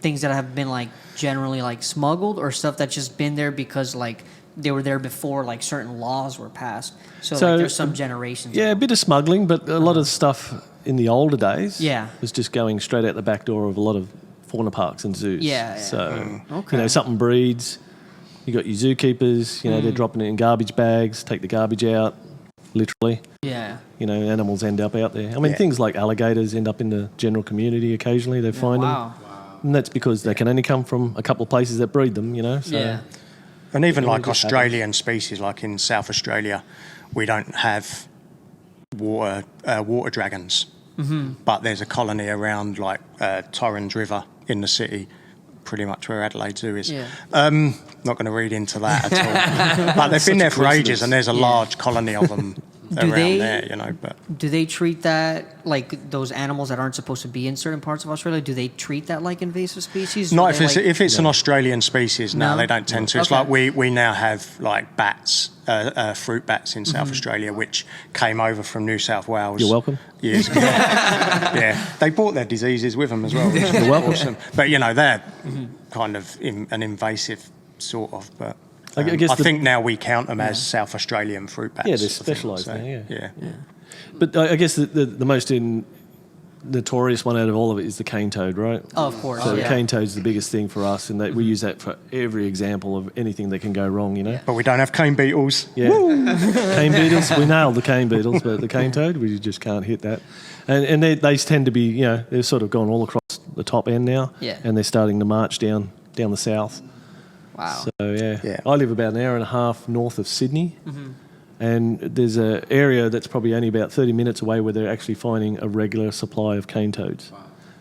[SPEAKER 1] things that have been like generally like smuggled, or stuff that's just been there because like they were there before like certain laws were passed? So like there's some generations.
[SPEAKER 2] Yeah, a bit of smuggling, but a lot of stuff in the older days was just going straight out the back door of a lot of fauna parks and zoos. So, something breeds. You got your zookeepers, they're dropping it in garbage bags, take the garbage out, literally.
[SPEAKER 1] Yeah.
[SPEAKER 2] Animals end up out there. I mean, things like alligators end up in the general community occasionally. They find them. And that's because they can only come from a couple of places that breed them, So.
[SPEAKER 4] And even like Australian species, like in South Australia, we don't have water dragons. But there's a colony around like Torrens River in the city, pretty much where Adelaide Zoo is. Not going to read into that at all. But they've been there for ages, and there's a large colony of them around there, But
[SPEAKER 1] do they treat that like those animals that aren't supposed to be in certain parts of Australia? Do they treat that like invasive species?
[SPEAKER 4] Not if it's an Australian species. No, they don't tend to. It's like we now have like bats, fruit bats in South Australia, which came over from New South Wales.
[SPEAKER 2] You're welcome.
[SPEAKER 4] Years ago. They brought their diseases with them as well. Which You're welcome. Awesome. But they're kind of an invasive sort of, but. I think now we count them as South Australian fruit bats.
[SPEAKER 2] Yeah, they're specialised now, yeah. But I guess the most notorious one out of all of it is the cane toad, right?
[SPEAKER 1] Oh, of course.
[SPEAKER 2] So the cane toad's the biggest thing for us, and that we use that for every example of anything that can go wrong,
[SPEAKER 4] But we don't have cane beetles.
[SPEAKER 2] Yeah. Cane beetles, we nailed the cane beetles, but the cane toad, we just can't hit that. And they tend to be, they've sort of gone all across the top end now, and they're starting to march down the south.
[SPEAKER 1] Wow.
[SPEAKER 2] So, I live about an hour and a half north of Sydney, and there's an area that's probably only about 30 minutes away where they're actually finding a regular supply of cane toads.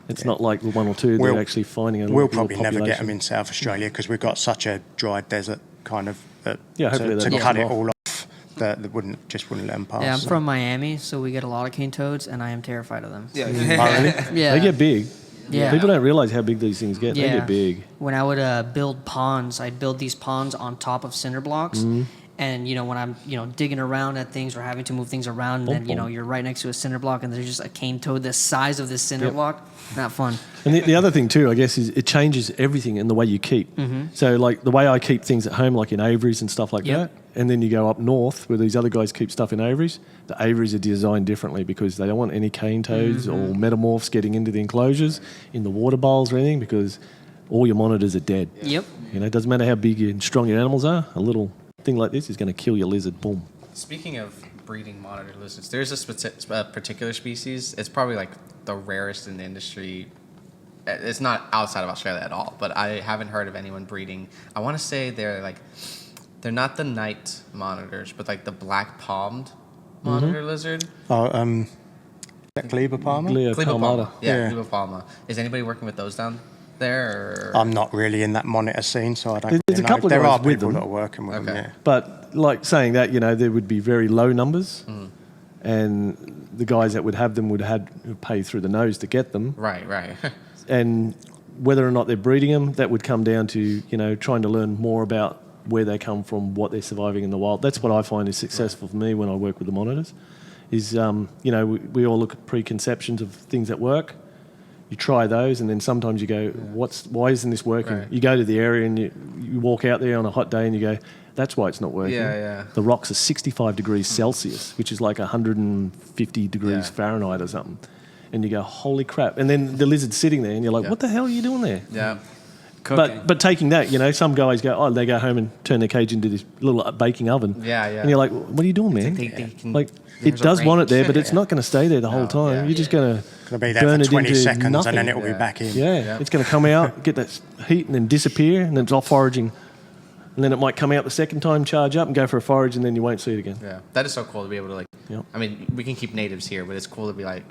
[SPEAKER 2] It's not like the one or two they're actually finding.
[SPEAKER 4] We'll probably never get them in South Australia because we've got such a dry desert kind of to cut it all off that wouldn't let them pass.
[SPEAKER 1] Yeah, I'm from Miami, so we get a lot of cane toads, and I am terrified of them.
[SPEAKER 6] Yeah.
[SPEAKER 1] Yeah.
[SPEAKER 2] They get big.
[SPEAKER 1] Yeah.
[SPEAKER 2] People don't realize how big these things get.
[SPEAKER 1] Yeah.
[SPEAKER 2] They get big.
[SPEAKER 1] When I would build ponds, I'd build these ponds on top of cinder blocks. And, when I'm, digging around at things or having to move things around, and then, you're right next to a cinder block and there's just a cane toad the size of this cinder block. Not fun.
[SPEAKER 2] And the other thing too, I guess, is it changes everything in the way you keep. So like the way I keep things at home, like in aviaries and stuff like that, and then you go up north where these other guys keep stuff in aviaries, the aviaries are designed differently because they don't want any cane toads or metamorphs getting into the enclosures, in the water bowls or anything, because all your monitors are dead.
[SPEAKER 1] Yep.
[SPEAKER 2] It doesn't matter how big and strong your animals are, a little thing like this is going to kill your lizard. Boom.
[SPEAKER 5] Speaking of breeding monitor lizards, there's a particular species. It's probably like the rarest in the industry. It's not outside of Australia at all, but I haven't heard of anyone breeding. I want to say they're not the night monitors, but like the black palmed monitor lizard.
[SPEAKER 4] Oh, Glebopalma?
[SPEAKER 2] Glebopalma.
[SPEAKER 5] Yeah, Glebopalma. Is anybody working with those down there? Or?
[SPEAKER 4] I'm not really in that monitor scene, so I don't
[SPEAKER 2] There's
[SPEAKER 4] really
[SPEAKER 2] a couple
[SPEAKER 4] know.
[SPEAKER 2] of
[SPEAKER 4] There
[SPEAKER 2] guys
[SPEAKER 4] are
[SPEAKER 2] with
[SPEAKER 4] people
[SPEAKER 2] them.
[SPEAKER 4] that are working with them, yeah.
[SPEAKER 2] But like saying that, there would be very low numbers, and the guys that would have them would pay through the nose to get them.
[SPEAKER 5] Right.
[SPEAKER 2] And whether or not they're breeding them, that would come down to, trying to learn more about where they come from, what they're surviving in the wild. That's what I find is successful for me when I work with the monitors, is, we all look at preconceptions of things that work. You try those, and then sometimes you go, why isn't this working?
[SPEAKER 5] Right.
[SPEAKER 2] You go to the area and you walk out there on a hot day and you go, that's why it's not working.
[SPEAKER 5] Yeah.
[SPEAKER 2] The rocks are 65 degrees Celsius, which is like 150 degrees Fahrenheit or something. And you go, holy crap. And then the lizard's sitting there and you're like, what the hell are you doing there?
[SPEAKER 5] Yeah.
[SPEAKER 2] But taking that, some guys go, they go home and turn their cage into this little baking oven.
[SPEAKER 5] Yeah.
[SPEAKER 2] And you're like, what are you doing, man?
[SPEAKER 5] They can,
[SPEAKER 2] It does want it there, but it's not going to stay there the whole time.
[SPEAKER 5] Yeah.
[SPEAKER 2] You're just going to
[SPEAKER 4] Be there
[SPEAKER 2] burn
[SPEAKER 4] for
[SPEAKER 2] it
[SPEAKER 4] 20
[SPEAKER 2] into
[SPEAKER 4] seconds
[SPEAKER 2] nothing.
[SPEAKER 4] and then it will be back in.
[SPEAKER 2] Yeah, it's going to come out, get that heat, and then disappear, and then it's off foraging. And then it might come out the second time, charge up, and go for a forage, and then you won't see it again.
[SPEAKER 5] Yeah, that is so cool to be able to
[SPEAKER 2] Yep.
[SPEAKER 5] I mean, we can keep natives here, but it's cool to be like,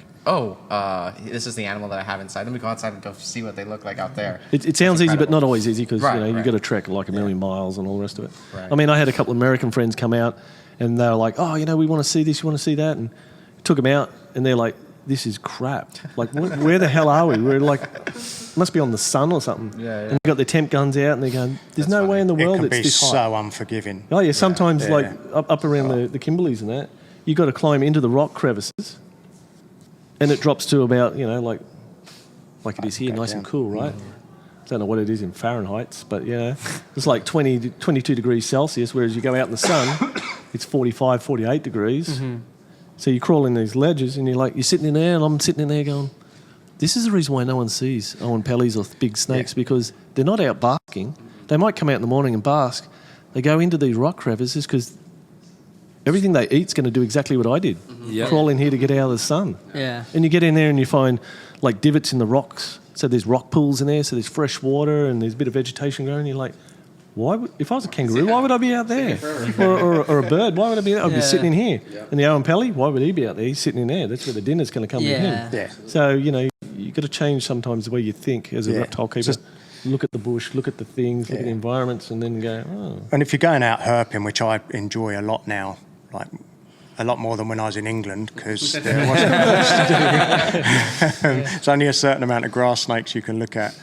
[SPEAKER 5] this is the animal that I have inside. Let me go outside and go see what they look like out there.
[SPEAKER 2] It sounds easy, but not always easy because you've got to trek like a million miles and all the rest of it.
[SPEAKER 5] Right.
[SPEAKER 2] I mean, I had a couple of American friends come out, and they were like, we want to see this, you want to see that, and took them out, and they're like, this is crap. Like, where the hell are we? We're like, must be on the sun or something.
[SPEAKER 5] Yeah.
[SPEAKER 2] And they've got their temp guns out, and they're going, there's no way in the world
[SPEAKER 4] It can
[SPEAKER 2] it's
[SPEAKER 4] be
[SPEAKER 2] this hot.
[SPEAKER 4] so unforgiving.
[SPEAKER 2] Oh, yeah, sometimes up around the Kimberleys and that, you got to climb into the rock crevices, and it drops to about, like it is here, nice and cool, right? Don't know what it is in Fahrenheit, but it's like 20 to 22 degrees Celsius, whereas you go out in the sun, it's 45, 48 degrees. So you crawl in these ledges, and you're sitting in there, and I'm sitting in there going, this is the reason why no one sees Oenpellis or big snakes, because they're not out basking. They might come out in the morning and bask. They go into these rock crevices because everything they eat's going to do exactly what I did. Crawl in here to get out of the sun.
[SPEAKER 1] Yeah.
[SPEAKER 2] And you get in there and you find like divots in the rocks. So there's rock pools in there, so there's fresh water and there's a bit of vegetation growing. You're like, if I was a kangaroo, why would I be out there? or a bird, why would I be there? I'd be sitting in here. And the Oenpelli, why would he be out there? He's sitting in there. That's where the dinner's going to come to him.
[SPEAKER 4] Yeah.
[SPEAKER 2] So, you've got to change sometimes the way you think as a reptile keeper. Look at the bush, look at the things, look at the environments, and then go,
[SPEAKER 4] And if you're going out herping, which I enjoy a lot now, like a lot more than when I was in England, because there wasn't much to do. It's only a certain amount of grass snakes you can look at.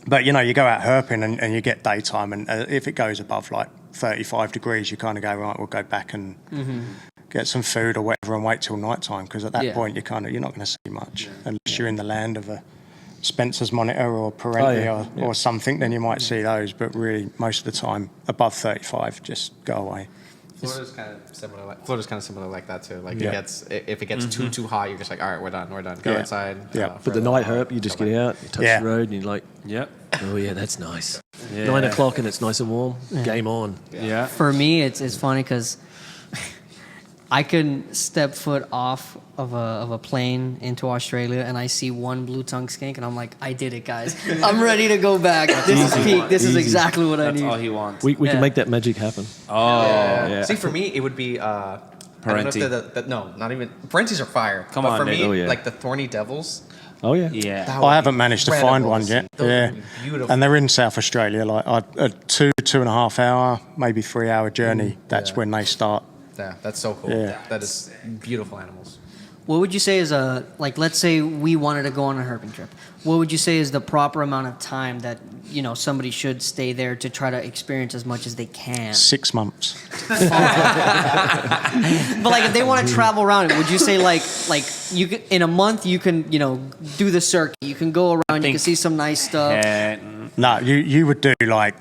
[SPEAKER 4] But, you go out herping and you get daytime, and if it goes above like 35 degrees, you kind of go, right, we'll go back and get some food or whatever and wait till night time, because at that point you're not going to see much unless you're in the land of a Spencer's monitor or Parenti or something, then you might see those, but really most of the time above 35 just go away.
[SPEAKER 5] Florida's kind of similar like that too. Like if it gets too hot, you're just like, all right, we're done. Go inside.
[SPEAKER 2] but the night herp, you just get out, you touch the road, and you're like, oh yeah, that's nice. 9 o'clock and it's nice and warm. Game on.
[SPEAKER 3] Yeah.
[SPEAKER 1] For me, it's funny because I can step foot off of a plane into Australia and I see one blue-tongued skink and I'm like, I did it, guys. I'm ready to go back. This is peak. This is exactly what I need.
[SPEAKER 3] That's all he wants.
[SPEAKER 2] We can make that magic happen.
[SPEAKER 5] See, for me, it would be
[SPEAKER 3] Parenti.
[SPEAKER 5] no, not even Parentis are fire.
[SPEAKER 3] Come
[SPEAKER 5] but
[SPEAKER 3] on,
[SPEAKER 5] for
[SPEAKER 3] dude.
[SPEAKER 5] me, like the thorny devils,
[SPEAKER 2] Oh, yeah.
[SPEAKER 3] Yeah.
[SPEAKER 4] I haven't managed to find
[SPEAKER 5] incredible
[SPEAKER 4] one
[SPEAKER 5] to see.
[SPEAKER 4] yet.
[SPEAKER 5] Those
[SPEAKER 4] Yeah,
[SPEAKER 5] would be beautiful.
[SPEAKER 4] and they're in South Australia. Like a 2.5 hour, maybe 3 hour journey. That's when they start.
[SPEAKER 5] Yeah, that's so cool.
[SPEAKER 4] Yeah.
[SPEAKER 5] That is beautiful animals.
[SPEAKER 1] What would you say is like, let's say we wanted to go on a herping trip. What would you say is the proper amount of time that, somebody should stay there to try to experience as much as they can?
[SPEAKER 4] 6 months.
[SPEAKER 1] But like, if they want to travel around it, would you say like you could, in a month you can, do the circuit, you can go around, you can see some nice stuff.
[SPEAKER 4] No, you would do like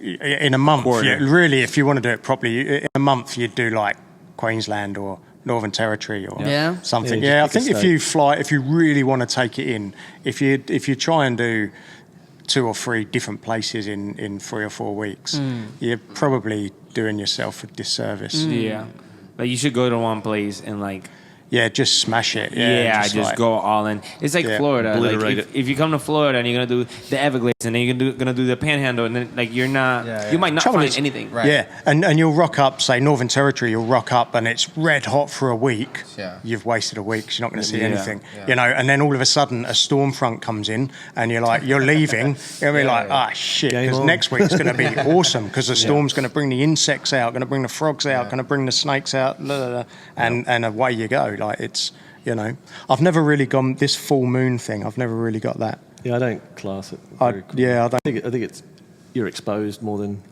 [SPEAKER 4] in a month. Really, if you want to do it properly, in a month you'd do like Queensland or Northern Territory or something.
[SPEAKER 2] Yeah,
[SPEAKER 4] I think if you really want to take it in, if you try and do 2 or 3 different places in 3 or 4 weeks, you're probably doing yourself a disservice.
[SPEAKER 3] Yeah. Like you should go to one place and like
[SPEAKER 4] just smash it.
[SPEAKER 3] just
[SPEAKER 4] like,
[SPEAKER 3] go all in. It's like Florida. Like
[SPEAKER 2] Obliterate
[SPEAKER 3] if you come to Florida and you're gonna do the Everglades and then you're gonna do the Panhandle and then like you're not, you might not
[SPEAKER 4] Trouble
[SPEAKER 3] find
[SPEAKER 4] is-
[SPEAKER 3] anything.
[SPEAKER 5] Right.
[SPEAKER 4] Yeah, and you'll rock up, say Northern Territory, you'll rock up and it's red hot for a week.
[SPEAKER 5] Yeah.
[SPEAKER 4] You've wasted a week 'cause you're not going to see
[SPEAKER 3] Yeah.
[SPEAKER 4] anything.
[SPEAKER 5] Yeah.
[SPEAKER 4] And then all of a sudden a storm front comes in and you're leaving. You'll be like, shit,
[SPEAKER 2] Game
[SPEAKER 4] because
[SPEAKER 2] on.
[SPEAKER 4] next week's going to be awesome because the storm's going to bring the insects out, going to bring the frogs out, going to bring the snakes out, and away you go. Like it's, I've never really gone this full moon thing. I've never really got that.
[SPEAKER 2] Yeah, I don't class it.
[SPEAKER 4] I
[SPEAKER 2] very cool.
[SPEAKER 4] don't.
[SPEAKER 2] I think it's you're exposed more than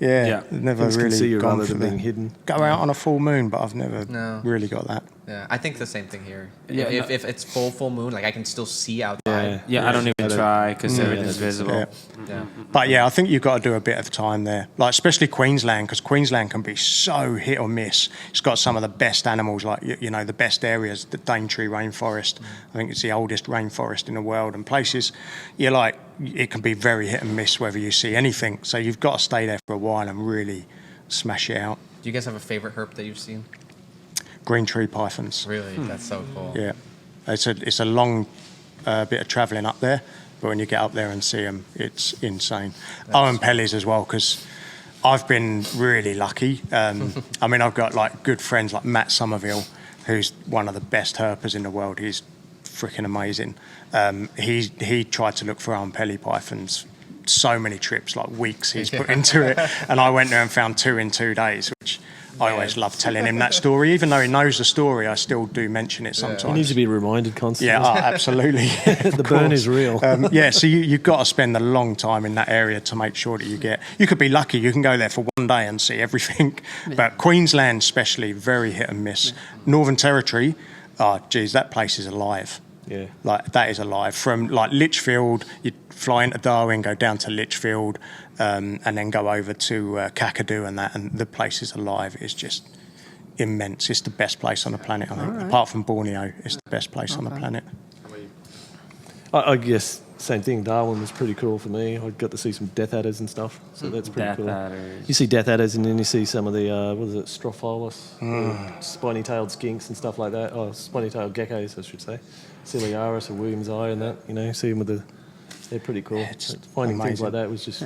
[SPEAKER 4] Never
[SPEAKER 2] things can
[SPEAKER 4] really
[SPEAKER 2] see you
[SPEAKER 4] gone
[SPEAKER 2] rather
[SPEAKER 4] for
[SPEAKER 2] than
[SPEAKER 4] the
[SPEAKER 2] being hidden.
[SPEAKER 4] go out on a full moon, but I've never
[SPEAKER 5] No.
[SPEAKER 4] really got that.
[SPEAKER 5] Yeah, I think the same thing here.
[SPEAKER 3] Yeah,
[SPEAKER 5] If it's full moon, like I can still see outside.
[SPEAKER 3] Yeah, I don't even try because everything's visible.
[SPEAKER 4] Yeah.
[SPEAKER 5] Yeah.
[SPEAKER 4] But I think you've got to do a bit of time there, like especially Queensland, because Queensland can be so hit or miss. It's got some of the best animals, like the best areas, the Daintree rainforest. I think it's the oldest rainforest in the world, and places it can be very hit and miss whether you see anything. So you've got to stay there for a while and really smash it out.
[SPEAKER 5] Do you guys have a favorite herp that you've seen?
[SPEAKER 4] Green tree pythons.
[SPEAKER 5] Really, that's so cool.
[SPEAKER 4] Yeah, it's a long bit of travelling up there, but when you get up there and see them, it's insane. Oenpellis as well, because I've been really lucky. I've got like good friends like Matt Somerville, who's one of the best herpers in the world. He's freaking amazing. He tried to look for Oenpelli pythons. So many trips, like weeks he's put into it, and I went there and found 2 in 2 days, which I always love telling him that story. Even though he knows the story, I still do mention it sometimes.
[SPEAKER 2] He needs to be reminded constantly.
[SPEAKER 4] Yeah, absolutely.
[SPEAKER 2] The burn is real.
[SPEAKER 4] So you've got to spend a long time in that area to make sure that you could be lucky. You can go there for one day and see everything. But Queensland especially, very hit and miss. Northern Territory, that place is alive.
[SPEAKER 2] Yeah.
[SPEAKER 4] Like that is alive. From like Litchfield, you fly into Darwin, go down to Litchfield, and then go over to Kakadu and that, and the place is alive. It's just immense. It's the best place on the planet, I think. Apart from Borneo, it's the best place on the planet.
[SPEAKER 2] I guess same thing. Darwin was pretty cool for me. I got to see some death adders and stuff, so that's pretty
[SPEAKER 3] Death
[SPEAKER 2] cool.
[SPEAKER 3] adders.
[SPEAKER 2] You see death adders, and then you see some of the Stropholus, spiny-tailed skinks and stuff like that. Oh, spiny-tailed geckos, I should say. Ciliaris or William's eye and that. See them with they're pretty cool. Finding things
[SPEAKER 4] amazing.
[SPEAKER 2] like that was just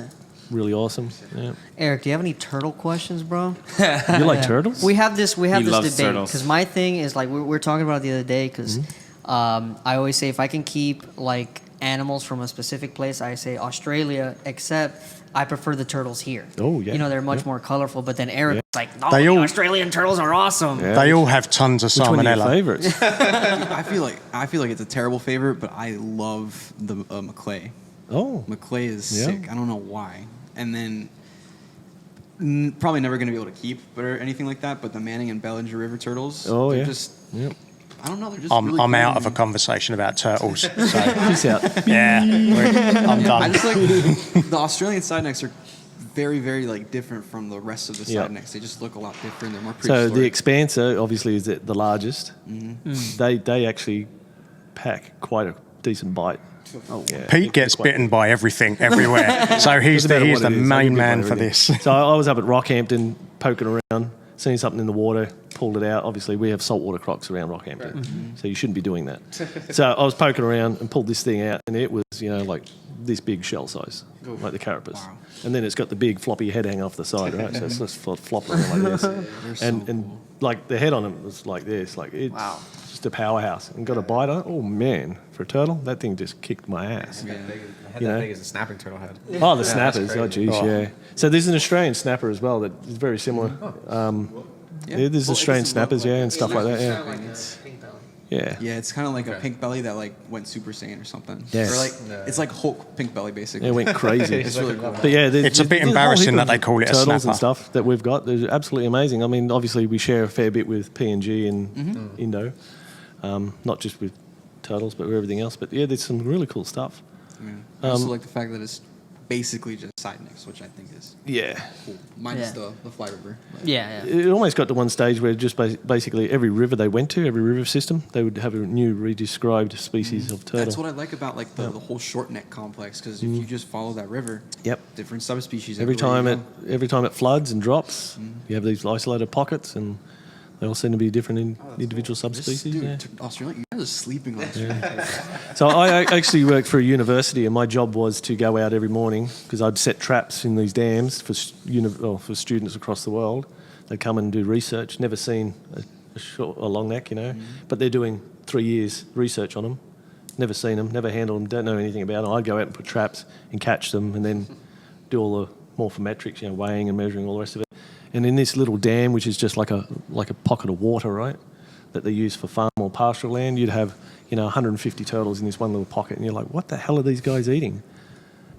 [SPEAKER 2] really awesome. Yeah.
[SPEAKER 1] Eric, do you have any turtle questions, bro?
[SPEAKER 2] You like turtles?
[SPEAKER 1] We have this
[SPEAKER 3] loves
[SPEAKER 1] debate
[SPEAKER 3] turtles.
[SPEAKER 1] because my thing is like we were talking about it the other day because I always say if I can keep like animals from a specific place, I say Australia, except I prefer the turtles here.
[SPEAKER 2] Oh, yeah.
[SPEAKER 1] They're much more colorful. But then Eric's like, no,
[SPEAKER 4] They
[SPEAKER 1] the
[SPEAKER 4] all-
[SPEAKER 1] Australian turtles are awesome.
[SPEAKER 2] Yeah.
[SPEAKER 4] They all have tons of
[SPEAKER 2] Which one are your
[SPEAKER 4] salmonella.
[SPEAKER 2] favourites?
[SPEAKER 6] I feel like it's a terrible favorite, but I love the Maclay.
[SPEAKER 2] Oh,
[SPEAKER 6] Maclay is
[SPEAKER 2] Yeah.
[SPEAKER 6] sick. I don't know why. And then probably never going to be able to keep or anything like that. But the Manning and Bellinger River turtles.
[SPEAKER 2] Oh,
[SPEAKER 6] they're
[SPEAKER 2] yeah.
[SPEAKER 6] Just
[SPEAKER 2] yep.
[SPEAKER 6] I don't know. They're just.
[SPEAKER 4] I'm
[SPEAKER 6] really
[SPEAKER 4] out
[SPEAKER 6] cool
[SPEAKER 4] of a
[SPEAKER 6] and-
[SPEAKER 4] conversation about turtles. So
[SPEAKER 2] Peace out.
[SPEAKER 4] yeah, I'm
[SPEAKER 6] I
[SPEAKER 4] done.
[SPEAKER 6] just like the Australian side necks are very, very like different from the rest of the
[SPEAKER 2] Yeah.
[SPEAKER 6] side necks. They just look a lot different. They're more
[SPEAKER 2] So the
[SPEAKER 6] prehistoric.
[SPEAKER 2] expanser obviously is the largest. They actually pack quite a decent bite. Oh, yeah.
[SPEAKER 4] Pete gets bitten by everything everywhere, so he's
[SPEAKER 2] Doesn't matter
[SPEAKER 4] the
[SPEAKER 2] what it is,
[SPEAKER 4] main
[SPEAKER 2] I'll give you
[SPEAKER 4] man
[SPEAKER 2] one
[SPEAKER 4] for
[SPEAKER 2] everything.
[SPEAKER 4] this.
[SPEAKER 2] So I was up at Rockhampton poking around, seeing something in the water, pulled it out. Obviously, we have saltwater crocs around Rockhampton, so you shouldn't be doing that. So I was poking around and pulled this thing out, and it was like this big shell size, like the carapace.
[SPEAKER 6] Wow.
[SPEAKER 2] And then it's got the big floppy head hang off the side, right? So it's just flopping around like this. And like the head on it was like this, like it's just a powerhouse. And got a bite on it. Oh, man. For a turtle, that thing just kicked my ass.
[SPEAKER 5] I had that big as a snapping turtle head.
[SPEAKER 2] Oh, the snappers. Oh, geez, yeah. So there's an Australian snapper as well that is very similar. There's Australian snappers, and stuff like that, Yeah.
[SPEAKER 6] Yeah, it's kind of like a pink belly that like went Super Saiyan or something.
[SPEAKER 2] Yes.
[SPEAKER 6] Or like it's like Hulk pink belly basically.
[SPEAKER 2] It went crazy.
[SPEAKER 6] It's really cool.
[SPEAKER 2] But yeah,
[SPEAKER 4] It's a bit embarrassing that they call it a
[SPEAKER 2] turtles
[SPEAKER 4] snapper.
[SPEAKER 2] and stuff that we've got. They're absolutely amazing. I mean, obviously we share a fair bit with PNG and Indo, not just with turtles, but with everything else. But yeah, there's some really cool stuff.
[SPEAKER 6] Yeah. I also like the fact that it's basically just side nicks, which I think is cool. Minus the fly river. But.
[SPEAKER 1] Yeah.
[SPEAKER 2] It almost got to one stage where just basically every river they went to, every river system, they would have a new redescribed species of turtle.
[SPEAKER 6] That's what I like about like the whole short neck complex, because if you just follow that river, different subspecies.
[SPEAKER 2] Every time it floods and drops, you have these isolated pockets, and they all seem to be different individual subspecies.
[SPEAKER 6] Australia, you guys are sleeping on this.
[SPEAKER 2] So I actually worked for a university, and my job was to go out every morning because I'd set traps in these dams for students across the world. They'd come and do research. Never seen a long neck, but they're doing 3 years research on them. Never seen them, never handled them, don't know anything about them. I'd go out and put traps and catch them, and then do all the morphometrics, weighing and measuring all the rest of it. And in this little dam, which is just like a pocket of water, right, that they use for farm or pastoral land, you'd have 150 turtles in this one little pocket, and you're like, what the hell are these guys eating?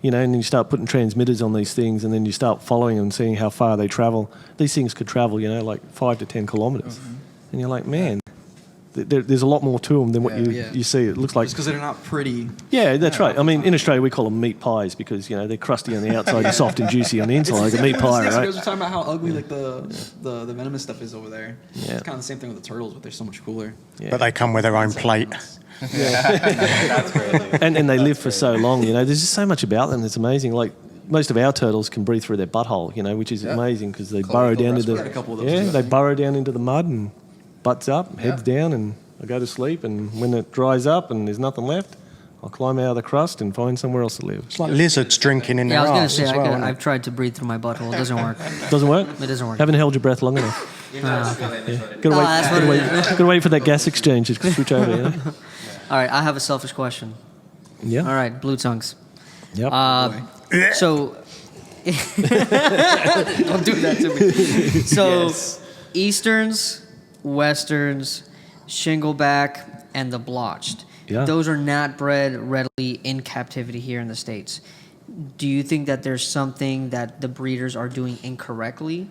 [SPEAKER 2] And then you start putting transmitters on these things, and then you start following them and seeing how far they travel. These things could travel, like 5 to 10 kilometres, and you're like, man. There's a lot more to them than what you see. It looks like
[SPEAKER 6] just because they're not pretty.
[SPEAKER 2] Yeah, that's right. I mean, in Australia we call them meat pies because they're crusty on the outside and soft and juicy on the inside, like a meat pie, right?
[SPEAKER 6] You guys were talking about how ugly like the venomous stuff is over there.
[SPEAKER 2] Yeah.
[SPEAKER 6] It's kind of the same thing with the turtles, but they're so much cooler.
[SPEAKER 2] Yeah.
[SPEAKER 4] But they come with their own plate.
[SPEAKER 5] That's crazy.
[SPEAKER 2] and they live for so long. There's just so much about them that's amazing. Like most of our turtles can breathe through their butthole, which is amazing because they burrow down into they burrow down into the mud and butts up, heads down, and I go to sleep, and when it dries up and there's nothing left, I'll climb out of the crust and find somewhere else to live.
[SPEAKER 4] It's like lizards drinking in their
[SPEAKER 1] I was
[SPEAKER 4] arse
[SPEAKER 1] going to
[SPEAKER 4] as
[SPEAKER 1] say,
[SPEAKER 4] well,
[SPEAKER 1] I've tried to breathe through my butthole. It doesn't work.
[SPEAKER 2] Doesn't work?
[SPEAKER 1] It doesn't work.
[SPEAKER 2] Haven't held your breath long enough. Gotta wait for that gas exchange to switch over.
[SPEAKER 1] All right, I have a selfish question.
[SPEAKER 2] Yeah.
[SPEAKER 1] All right, blue tongues.
[SPEAKER 2] Yep.
[SPEAKER 1] So, don't do that to me. So, Easterns, Westerns, Shingleback, and the blotched.
[SPEAKER 2] Yeah.
[SPEAKER 1] Those are not bred readily in captivity here in the States. Do you think that there's something that the breeders are doing incorrectly?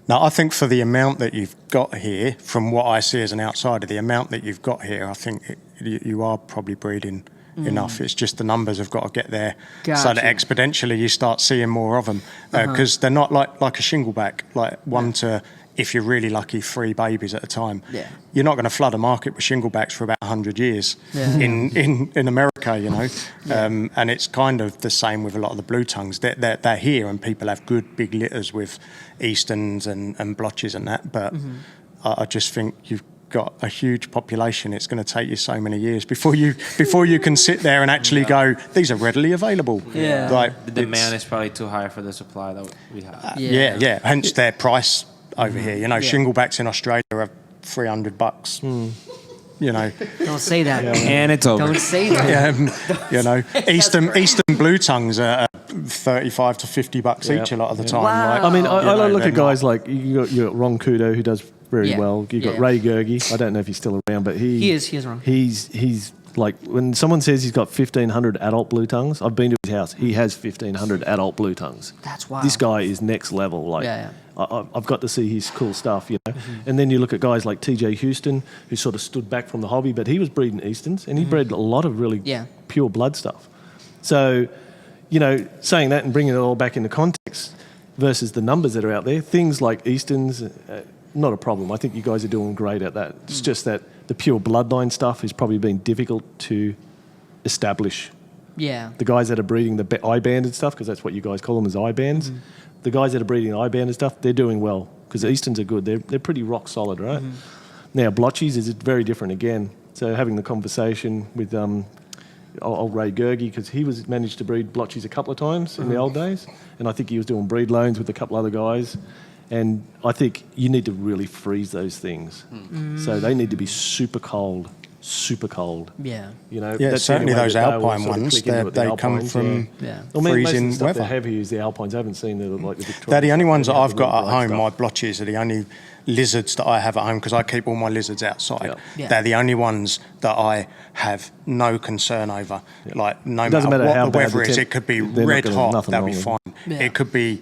[SPEAKER 4] Now, I think for the amount that you've got here, from what I see as an outsider, the amount that you've got here, I think you are probably breeding enough. It's just the numbers have got to get there so that exponentially you start seeing more of them. Because they're not like a shingleback, like 1 to, if you're really lucky, 3 babies at a time.
[SPEAKER 1] Yeah.
[SPEAKER 4] You're not going to flood a market with shinglebacks for about 100 years in America, and it's kind of the same with a lot of the blue tongues. They're here, and people have good big litters with Easterns and blotches and that, but I just think you've got a huge population. It's going to take you so many years before you can sit there and actually go, these are readily available.
[SPEAKER 1] Yeah.
[SPEAKER 4] Like,
[SPEAKER 3] The demand is probably too high for the supply that we have.
[SPEAKER 4] Hence their price over here. Shinglebacks in Australia are $300.
[SPEAKER 1] Don't say that.
[SPEAKER 3] And it's over.
[SPEAKER 1] Don't say that.
[SPEAKER 4] Eastern blue tongues are $35 to $50 each a lot of the time.
[SPEAKER 1] Wow.
[SPEAKER 4] Like,
[SPEAKER 2] I mean, I look
[SPEAKER 4] they're
[SPEAKER 2] at guys like you got Ron Kudo, who does very well. You got Ray Gergie. I don't know if he's still around, but he is wrong. He's like, when someone says he's got 1,500 adult blue tongues, I've been to his house. He has 1,500 adult blue tongues.
[SPEAKER 1] That's wild.
[SPEAKER 2] This guy is next level. Like, I've got to see his cool stuff, And then you look at guys like TJ Houston, who sort of stood back from the hobby, but he was breeding Easterns, and he bred a lot of really pure blood stuff. So, saying that and bringing it all back into context versus the numbers that are out there, things like Easterns, not a problem. I think you guys are doing great at that. It's just that the pure bloodline stuff has probably been difficult to establish.
[SPEAKER 1] Yeah.
[SPEAKER 2] The guys that are breeding the eye-banded stuff, because that's what you guys call them, as eye-bands, the guys that are breeding eye-banded stuff, they're doing well because the Easterns are good. They're pretty rock solid, right? Now, blotchies is very different again. So having the conversation with old Ray Gergie, because he managed to breed blotchies a couple of times in the old days, and I think he was doing breed loans with a couple other guys. And I think you need to really freeze those things. So they need to be super cold.
[SPEAKER 1] Yeah.
[SPEAKER 2] You know,
[SPEAKER 4] Yeah,
[SPEAKER 2] that's the only
[SPEAKER 4] certainly
[SPEAKER 2] way
[SPEAKER 4] those
[SPEAKER 2] that they'll
[SPEAKER 4] Alpine
[SPEAKER 2] sort of
[SPEAKER 4] ones,
[SPEAKER 2] click into it, the
[SPEAKER 4] they come
[SPEAKER 2] Alpines,
[SPEAKER 4] from
[SPEAKER 1] Yeah.
[SPEAKER 2] Well, most of the
[SPEAKER 4] freezing
[SPEAKER 2] stuff they
[SPEAKER 4] weather.
[SPEAKER 2] have used the Alpines. I haven't seen the like the Victoria.
[SPEAKER 4] They're the only
[SPEAKER 2] stuff.
[SPEAKER 4] ones that
[SPEAKER 2] They have
[SPEAKER 4] I've
[SPEAKER 2] the
[SPEAKER 4] got at
[SPEAKER 2] little
[SPEAKER 4] home.
[SPEAKER 2] black
[SPEAKER 4] My
[SPEAKER 2] stuff.
[SPEAKER 4] blotches are the only lizards that I have at home because I keep all my lizards outside.
[SPEAKER 2] Yep.
[SPEAKER 1] Yeah.
[SPEAKER 4] They're the only ones that I have no concern over. Like no
[SPEAKER 2] It doesn't
[SPEAKER 4] matter
[SPEAKER 2] matter how
[SPEAKER 4] what the
[SPEAKER 2] bad
[SPEAKER 4] weather
[SPEAKER 2] the
[SPEAKER 4] is,
[SPEAKER 2] temp-
[SPEAKER 4] it could be
[SPEAKER 2] they're not
[SPEAKER 4] red
[SPEAKER 2] gonna-
[SPEAKER 4] hot,
[SPEAKER 2] nothing
[SPEAKER 4] they'll
[SPEAKER 2] wrong
[SPEAKER 4] be
[SPEAKER 2] with
[SPEAKER 4] fine.
[SPEAKER 1] Yeah.
[SPEAKER 4] It could be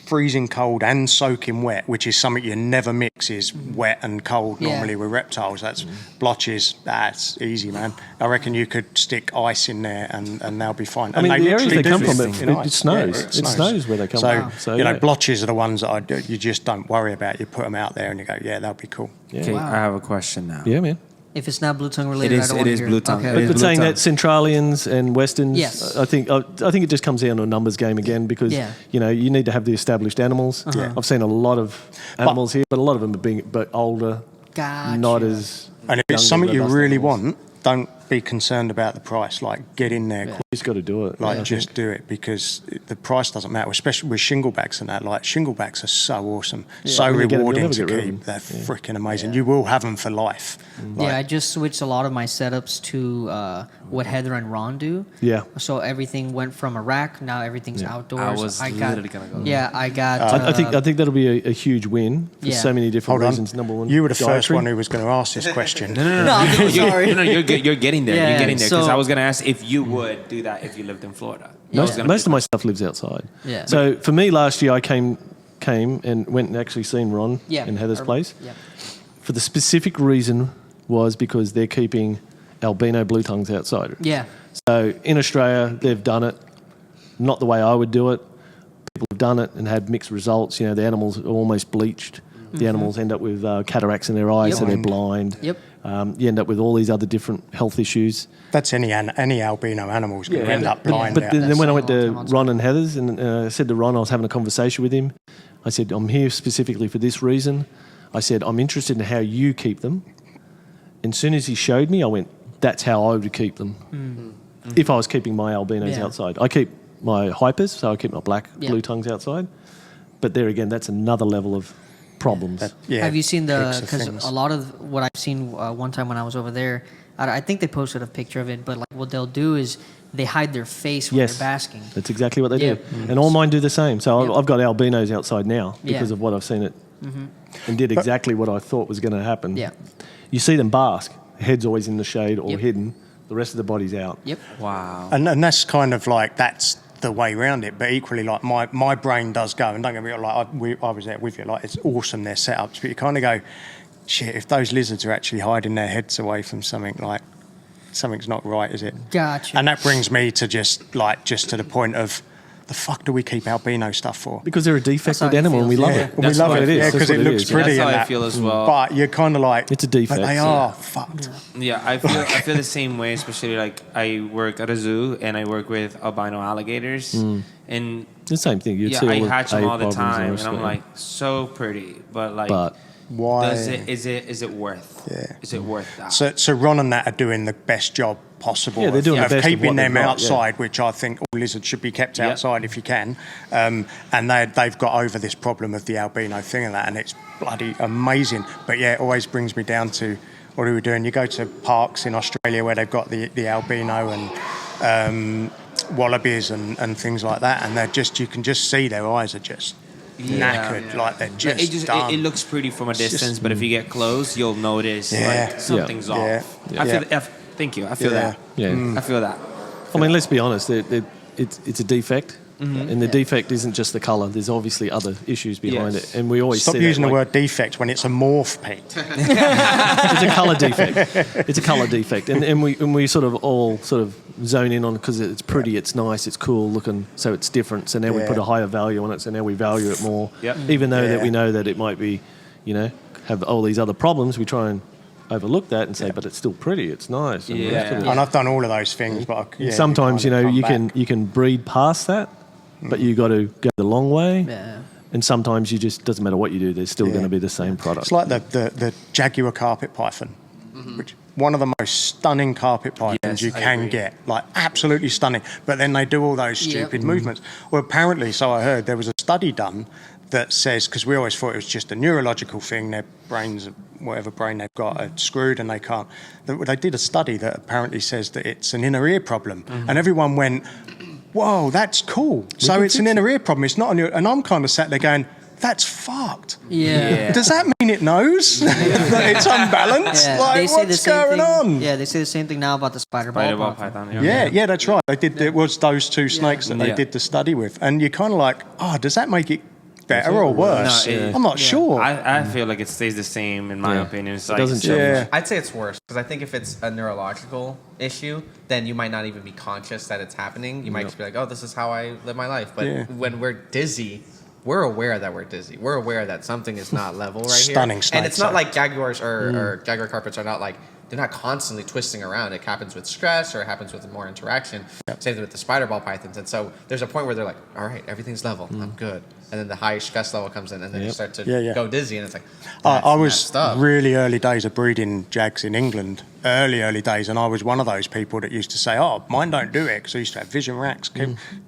[SPEAKER 4] freezing cold and soaking wet, which is something you never mix is wet and cold
[SPEAKER 1] Yeah.
[SPEAKER 4] normally with reptiles. That's blotches, that's easy, man. I reckon you could stick ice in there and they'll be fine.
[SPEAKER 2] I mean,
[SPEAKER 4] and
[SPEAKER 2] the areas
[SPEAKER 4] literally
[SPEAKER 2] they come
[SPEAKER 4] do
[SPEAKER 2] from,
[SPEAKER 4] this
[SPEAKER 2] it
[SPEAKER 4] in ice.
[SPEAKER 2] snows.
[SPEAKER 4] Yeah,
[SPEAKER 2] It snows where they come
[SPEAKER 4] so,
[SPEAKER 2] from. So,
[SPEAKER 4] you know,
[SPEAKER 2] yeah.
[SPEAKER 4] blotches are the ones that you just don't worry about. You put them out there and you go, yeah, that'll be cool.
[SPEAKER 2] Yeah.
[SPEAKER 3] Okay,
[SPEAKER 1] Wow.
[SPEAKER 3] I have a question now.
[SPEAKER 2] Yeah, man.
[SPEAKER 1] If it's not blue tongue related,
[SPEAKER 3] It
[SPEAKER 1] I
[SPEAKER 3] is-
[SPEAKER 1] don't
[SPEAKER 3] it
[SPEAKER 1] want to
[SPEAKER 3] is
[SPEAKER 1] hear
[SPEAKER 3] blue tongue.
[SPEAKER 1] Okay.
[SPEAKER 3] It
[SPEAKER 2] But,
[SPEAKER 3] is
[SPEAKER 2] but
[SPEAKER 3] blue
[SPEAKER 2] saying
[SPEAKER 3] tongue.
[SPEAKER 2] that Centralians and Westerns,
[SPEAKER 1] Yes.
[SPEAKER 2] I think it just comes down to a numbers game again because
[SPEAKER 1] Yeah.
[SPEAKER 2] you know you need to have the established animals.
[SPEAKER 4] Yeah.
[SPEAKER 2] I've seen a lot of animals here, but a lot of them are being older,
[SPEAKER 1] Gotcha.
[SPEAKER 2] not as.
[SPEAKER 4] And if it's
[SPEAKER 2] young
[SPEAKER 4] something
[SPEAKER 2] as
[SPEAKER 4] you
[SPEAKER 2] robust
[SPEAKER 4] really
[SPEAKER 2] animals.
[SPEAKER 4] want, don't be concerned about the price. Like, get in there quick.
[SPEAKER 2] You just got to do it.
[SPEAKER 4] Like,
[SPEAKER 2] I
[SPEAKER 4] just
[SPEAKER 2] think.
[SPEAKER 4] do it because the price doesn't matter, especially with shinglebacks and that. Like, shinglebacks are so awesome, so
[SPEAKER 2] I mean, you'll
[SPEAKER 4] rewarding
[SPEAKER 2] never
[SPEAKER 4] to
[SPEAKER 2] get rid of
[SPEAKER 4] keep.
[SPEAKER 2] them.
[SPEAKER 4] They're freaking amazing. You will have them for life.
[SPEAKER 1] Yeah, I just switched a lot of my setups to what Heather and Ron do.
[SPEAKER 2] Yeah.
[SPEAKER 1] So everything went from a rack. Now everything's outdoors.
[SPEAKER 3] I was literally gonna go there.
[SPEAKER 1] Yeah, I got.
[SPEAKER 2] I think that'll be a huge win for
[SPEAKER 1] Yeah.
[SPEAKER 2] so many different
[SPEAKER 4] Hold on.
[SPEAKER 2] reasons. Number one,
[SPEAKER 4] You were the first
[SPEAKER 2] dietary.
[SPEAKER 4] one who was going to ask this question.
[SPEAKER 1] No, I'm so sorry.
[SPEAKER 3] No, you're getting there.
[SPEAKER 1] Yeah,
[SPEAKER 3] You're getting there because
[SPEAKER 1] so-
[SPEAKER 3] I was gonna ask if you would do that if you lived in Florida.
[SPEAKER 2] Most of my stuff lives outside.
[SPEAKER 1] Yeah.
[SPEAKER 2] So for me, last year I came and went and actually seen Ron
[SPEAKER 1] Yeah.
[SPEAKER 2] in Heather's
[SPEAKER 1] Or-
[SPEAKER 2] place.
[SPEAKER 1] Yeah.
[SPEAKER 2] For the specific reason was because they're keeping albino blue tongues outside.
[SPEAKER 1] Yeah.
[SPEAKER 2] So in Australia, they've done it, not the way I would do it. People have done it and had mixed results. You know, the animals are almost bleached. The animals end up with cataracts in their eyes,
[SPEAKER 1] Yep.
[SPEAKER 2] so they're blind.
[SPEAKER 1] Yep.
[SPEAKER 2] You end up with all these other different health issues.
[SPEAKER 4] That's any albino animal's going to end up blind.
[SPEAKER 2] But
[SPEAKER 4] out.
[SPEAKER 2] then when I went
[SPEAKER 1] That's
[SPEAKER 2] to
[SPEAKER 1] all.
[SPEAKER 2] Ron and Heather's and I said to Ron, I was having a conversation with him. I said, I'm here specifically for this reason. I said, I'm interested in how you keep them. And as soon as he showed me, I went, that's how I would keep them. If I was keeping my albinos
[SPEAKER 1] Yeah.
[SPEAKER 2] outside. I keep my hypers, so I keep my black
[SPEAKER 1] Yeah.
[SPEAKER 2] blue tongues outside. But there again, that's another level of problems.
[SPEAKER 4] Yeah,
[SPEAKER 1] Have you seen
[SPEAKER 4] heaps of
[SPEAKER 1] because
[SPEAKER 4] things.
[SPEAKER 1] a lot of what I've seen one time when I was over there, I think they posted a picture of it, but like what they'll do is they hide their face when
[SPEAKER 2] Yes.
[SPEAKER 1] they're basking.
[SPEAKER 2] That's exactly what they
[SPEAKER 1] Yeah.
[SPEAKER 2] do. And all mine do the same. So
[SPEAKER 1] Yep.
[SPEAKER 2] I've got albinos outside now because
[SPEAKER 1] Yeah.
[SPEAKER 2] of what I've seen it and did exactly what I thought was going to happen.
[SPEAKER 1] Yeah.
[SPEAKER 2] You see them bask. Head's always in the shade or
[SPEAKER 1] Yep.
[SPEAKER 2] hidden. The rest of the body's out.
[SPEAKER 1] Yep.
[SPEAKER 3] Wow.
[SPEAKER 4] And that's kind of like, that's the way around it. But equally, like, my brain does go, and don't get me wrong, like, I was there with you, like, it's awesome, their setups, but you kind of go, shit, if those lizards are actually hiding their heads away from something, like, something's not right, is it?
[SPEAKER 1] Gotcha.
[SPEAKER 4] And that brings me to just to the point of, the fuck do we keep albino stuff for?
[SPEAKER 2] Because they're a
[SPEAKER 1] That's
[SPEAKER 2] defected
[SPEAKER 1] how he
[SPEAKER 2] animal and we
[SPEAKER 1] feels.
[SPEAKER 2] love
[SPEAKER 4] Yeah,
[SPEAKER 2] it.
[SPEAKER 4] we
[SPEAKER 3] That's
[SPEAKER 4] love
[SPEAKER 3] what
[SPEAKER 4] it,
[SPEAKER 3] it is.
[SPEAKER 4] yeah,
[SPEAKER 2] That's
[SPEAKER 4] because
[SPEAKER 2] what
[SPEAKER 4] it
[SPEAKER 2] it
[SPEAKER 4] looks
[SPEAKER 2] is.
[SPEAKER 4] pretty
[SPEAKER 3] That's how
[SPEAKER 4] and
[SPEAKER 3] I
[SPEAKER 4] that.
[SPEAKER 3] feel as well.
[SPEAKER 4] But you're kind of like,
[SPEAKER 2] It's a defect.
[SPEAKER 4] but they are fucked.
[SPEAKER 3] Yeah, I feel the same way, especially like I work at a zoo and I work with albino alligators, and
[SPEAKER 2] The same thing. You'd
[SPEAKER 3] yeah,
[SPEAKER 2] see
[SPEAKER 3] I
[SPEAKER 2] all the
[SPEAKER 3] hatch them
[SPEAKER 2] eye
[SPEAKER 3] all the
[SPEAKER 2] problems
[SPEAKER 3] time,
[SPEAKER 2] rest
[SPEAKER 3] and
[SPEAKER 2] of
[SPEAKER 3] I'm
[SPEAKER 2] it.
[SPEAKER 3] like so pretty, but like,
[SPEAKER 2] But
[SPEAKER 4] Why?
[SPEAKER 3] is it worth?
[SPEAKER 4] Yeah.
[SPEAKER 3] Is it worth that?
[SPEAKER 4] So Ron and that are doing the best job possible
[SPEAKER 2] Yeah, they're doing the
[SPEAKER 4] of
[SPEAKER 2] best of
[SPEAKER 4] keeping
[SPEAKER 2] what
[SPEAKER 4] them
[SPEAKER 2] they've got,
[SPEAKER 4] outside, which I think all lizards should be kept
[SPEAKER 3] Yeah.
[SPEAKER 4] outside if you can. And they've got over this problem of the albino thing and that, and it's bloody amazing. But yeah, it always brings me down to, what are we doing? You go to parks in Australia where they've got the albino and wallabies and things like that, and they're just, you can just see their eyes are just knackered, like they're just done.
[SPEAKER 3] It looks pretty from a distance, but if you get close, you'll notice
[SPEAKER 4] Yeah.
[SPEAKER 3] like something's
[SPEAKER 4] Yeah.
[SPEAKER 3] off.
[SPEAKER 4] Yeah.
[SPEAKER 3] I feel.
[SPEAKER 4] Yeah.
[SPEAKER 3] Thank you. I feel
[SPEAKER 4] Yeah.
[SPEAKER 3] that.
[SPEAKER 2] yeah.
[SPEAKER 3] I feel that.
[SPEAKER 2] I mean, let's be honest. It's a defect. And the defect isn't just the colour. There's obviously other issues behind
[SPEAKER 3] Yes.
[SPEAKER 2] it. And we always
[SPEAKER 4] Stop
[SPEAKER 2] say
[SPEAKER 4] using
[SPEAKER 2] that,
[SPEAKER 4] the
[SPEAKER 2] like,
[SPEAKER 4] word defect when it's a morph, Pete.
[SPEAKER 2] it's a colour defect. It's a colour defect. And we sort of all sort of zone in on it because it's pretty, it's nice, it's cool looking, so it's different. So now we
[SPEAKER 4] Yeah.
[SPEAKER 2] put a higher value on it, so now we value it more.
[SPEAKER 3] Yep.
[SPEAKER 2] Even though that
[SPEAKER 4] Yeah.
[SPEAKER 2] we know that it might be, have all these other problems, we try and overlook that and say, but it's still pretty, it's nice. And
[SPEAKER 3] Yeah.
[SPEAKER 2] it's still-
[SPEAKER 4] And I've done all of those things, but
[SPEAKER 2] sometimes
[SPEAKER 4] you kinda come back.
[SPEAKER 2] you can breed past that, but you got to go the long way.
[SPEAKER 1] Yeah.
[SPEAKER 2] And sometimes you just doesn't matter what you do, there's still
[SPEAKER 4] Yeah.
[SPEAKER 2] going to be the same product.
[SPEAKER 4] It's like the Jaguar carpet python, which one of the most stunning carpet pythons
[SPEAKER 3] Yes,
[SPEAKER 4] you
[SPEAKER 3] I
[SPEAKER 4] can
[SPEAKER 3] agree.
[SPEAKER 4] get, like absolutely stunning. But then they do all those
[SPEAKER 1] Yep.
[SPEAKER 4] stupid movements. Well, apparently, so I heard there was a study done that says, because we always thought it was just a neurological thing, their brains, whatever brain they've got, are screwed and they can't. They did a study that apparently says that it's an inner ear problem. And everyone went, whoa, that's cool. So it's an inner ear problem. It's not a and I'm kind of sat there going, that's fucked.
[SPEAKER 1] Yeah.
[SPEAKER 4] Does that mean it knows that it's unbalanced?
[SPEAKER 1] Yeah,
[SPEAKER 4] Like,
[SPEAKER 1] they say the
[SPEAKER 4] what's
[SPEAKER 1] same
[SPEAKER 4] going
[SPEAKER 1] thing.
[SPEAKER 4] on?
[SPEAKER 1] Yeah, they say the same thing now about the spider ball python.
[SPEAKER 4] Yeah, that's right. They did. It was those two snakes that they did the study with, and you're kind of like, does that make it better or worse?
[SPEAKER 3] No,
[SPEAKER 4] I'm not sure.
[SPEAKER 3] I feel like it stays the same in my opinion. It's like,
[SPEAKER 2] doesn't change.
[SPEAKER 4] Yeah.
[SPEAKER 5] I'd say it's worse because I think if it's a neurological issue, then you might not even be conscious that it's happening. You might just be like, oh, this is how I live my life. But when we're dizzy, we're aware that we're dizzy. We're aware that something is not level right
[SPEAKER 4] Stunning
[SPEAKER 5] here.
[SPEAKER 4] snake,
[SPEAKER 5] And it's not
[SPEAKER 4] so.
[SPEAKER 5] like jaguars or jaguar carpets are not like, they're not constantly twisting around. It happens with stress or it happens with more interaction. Same thing with the spider ball pythons. And so there's a point where they're like, all right, everything's level. I'm good. And then the high stress level comes in and then you start to go dizzy. And it's like,
[SPEAKER 4] I was really early days of breeding jags in England, early days, and I was one of those people that used to say, oh, mine don't do it, because I used to have vision racks,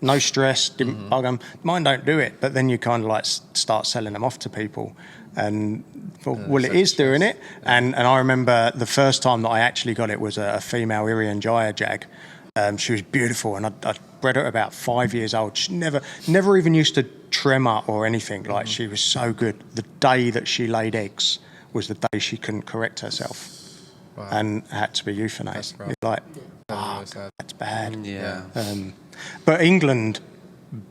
[SPEAKER 4] no stress, didn't bug them, mine don't do it. But then you kind of like start selling them off to people. And well, it is doing it. And I remember the first time that I actually got it was a female Irian Jaya jag. She was beautiful, and I bred her at about 5 years old. She never even used to tremor or anything. Like, she was so good. The day that she laid eggs was the day she couldn't correct herself. Wow. And had to be euthanized. It's like, that's bad.
[SPEAKER 3] Yeah.
[SPEAKER 4] But England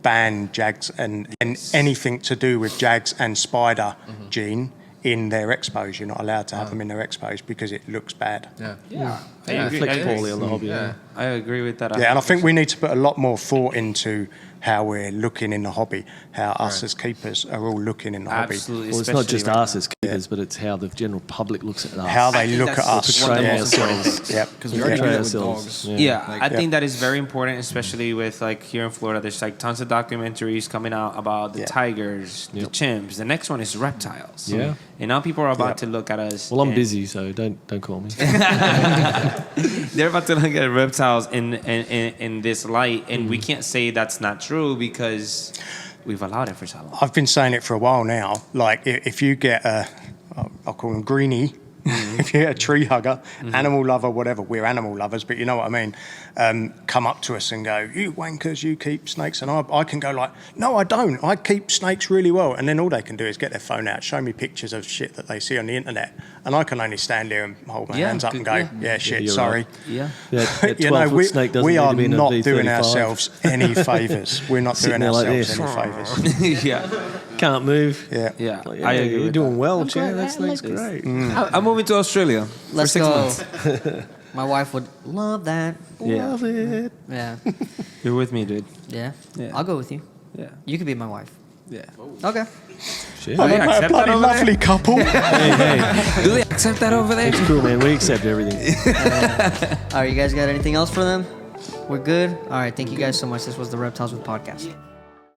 [SPEAKER 4] banned jags and anything to do with jags and spider gene in their expos. You're not allowed to have them in their expos because it looks bad.
[SPEAKER 3] I agree.
[SPEAKER 2] Reflects poorly on the hobby.
[SPEAKER 3] I agree with that. 100%.
[SPEAKER 4] Yeah, and I think we need to put a lot more thought into how we're looking in the hobby, how us as keepers are all looking in the hobby.
[SPEAKER 3] Absolutely.
[SPEAKER 2] Well, it's not just
[SPEAKER 3] right
[SPEAKER 2] us
[SPEAKER 3] now.
[SPEAKER 2] as keepers, but it's how the general public looks at us.
[SPEAKER 4] How they look at us.
[SPEAKER 2] portray
[SPEAKER 4] Yeah.
[SPEAKER 2] ourselves.
[SPEAKER 4] Yep.
[SPEAKER 6] Because we already do
[SPEAKER 2] Portray
[SPEAKER 6] that with
[SPEAKER 2] ourselves.
[SPEAKER 6] dogs.
[SPEAKER 3] Yeah,
[SPEAKER 6] Like-
[SPEAKER 3] I think that is very important, especially with like here in Florida. There's like tons of documentaries coming out about the tigers, the chimps. The next one is reptiles.
[SPEAKER 2] Yeah.
[SPEAKER 3] And now people are about to look at us.
[SPEAKER 2] Well, I'm
[SPEAKER 3] and
[SPEAKER 2] busy, so don't call me.
[SPEAKER 3] They're about to look at reptiles in this light, and we can't say that's not true because we've allowed it for so long.
[SPEAKER 4] I've been saying it for a while now. Like, if you get I'll call them greenie, if you get a tree hugger, animal lover, whatever, we're animal lovers, but you know what I mean, come up to us and go, you wankers, you keep snakes. And I can go like, no, I don't. I keep snakes really well. And then all they can do is get their phone out, show me pictures of shit that they see on the internet. And I can only stand there and hold my hands up and go, shit,
[SPEAKER 2] you're
[SPEAKER 4] sorry.
[SPEAKER 2] right.
[SPEAKER 3] Yeah.
[SPEAKER 2] That
[SPEAKER 4] You know,
[SPEAKER 2] 12-foot snake doesn't
[SPEAKER 4] we
[SPEAKER 2] need
[SPEAKER 4] are
[SPEAKER 2] to be in a
[SPEAKER 4] not
[SPEAKER 2] V35.
[SPEAKER 4] doing ourselves any favours. We're not
[SPEAKER 2] Sitting
[SPEAKER 4] doing
[SPEAKER 2] there like
[SPEAKER 4] ourselves
[SPEAKER 2] this.
[SPEAKER 4] any favours.
[SPEAKER 3] Yeah.
[SPEAKER 2] Can't move.
[SPEAKER 4] Yeah.
[SPEAKER 3] Yeah.
[SPEAKER 2] Like,
[SPEAKER 3] I agree.
[SPEAKER 2] You're
[SPEAKER 3] with
[SPEAKER 2] doing
[SPEAKER 3] that.
[SPEAKER 2] well, Chair. That snake's great.
[SPEAKER 3] I'm moving to Australia.
[SPEAKER 1] Let's
[SPEAKER 3] for 6
[SPEAKER 1] go.
[SPEAKER 3] months.
[SPEAKER 1] My wife would love that.
[SPEAKER 3] Yeah.
[SPEAKER 2] Love it.
[SPEAKER 1] Yeah.
[SPEAKER 3] You're with me, dude.
[SPEAKER 1] Yeah.
[SPEAKER 3] Yeah.
[SPEAKER 1] I'll go with you.
[SPEAKER 3] Yeah.
[SPEAKER 1] You could be my wife.
[SPEAKER 3] Yeah.
[SPEAKER 1] Okay.
[SPEAKER 2] Shit.
[SPEAKER 3] Oh, yeah.
[SPEAKER 4] What a
[SPEAKER 3] accept that
[SPEAKER 4] bloody
[SPEAKER 3] over there?
[SPEAKER 4] lovely couple.
[SPEAKER 2] Hey,
[SPEAKER 3] Do they accept that over there?
[SPEAKER 2] it's cool, man. We accept everything.
[SPEAKER 1] All right, you guys got anything else for them? We're good? All right, thank you guys so much. This was the Reptiles with Podcast.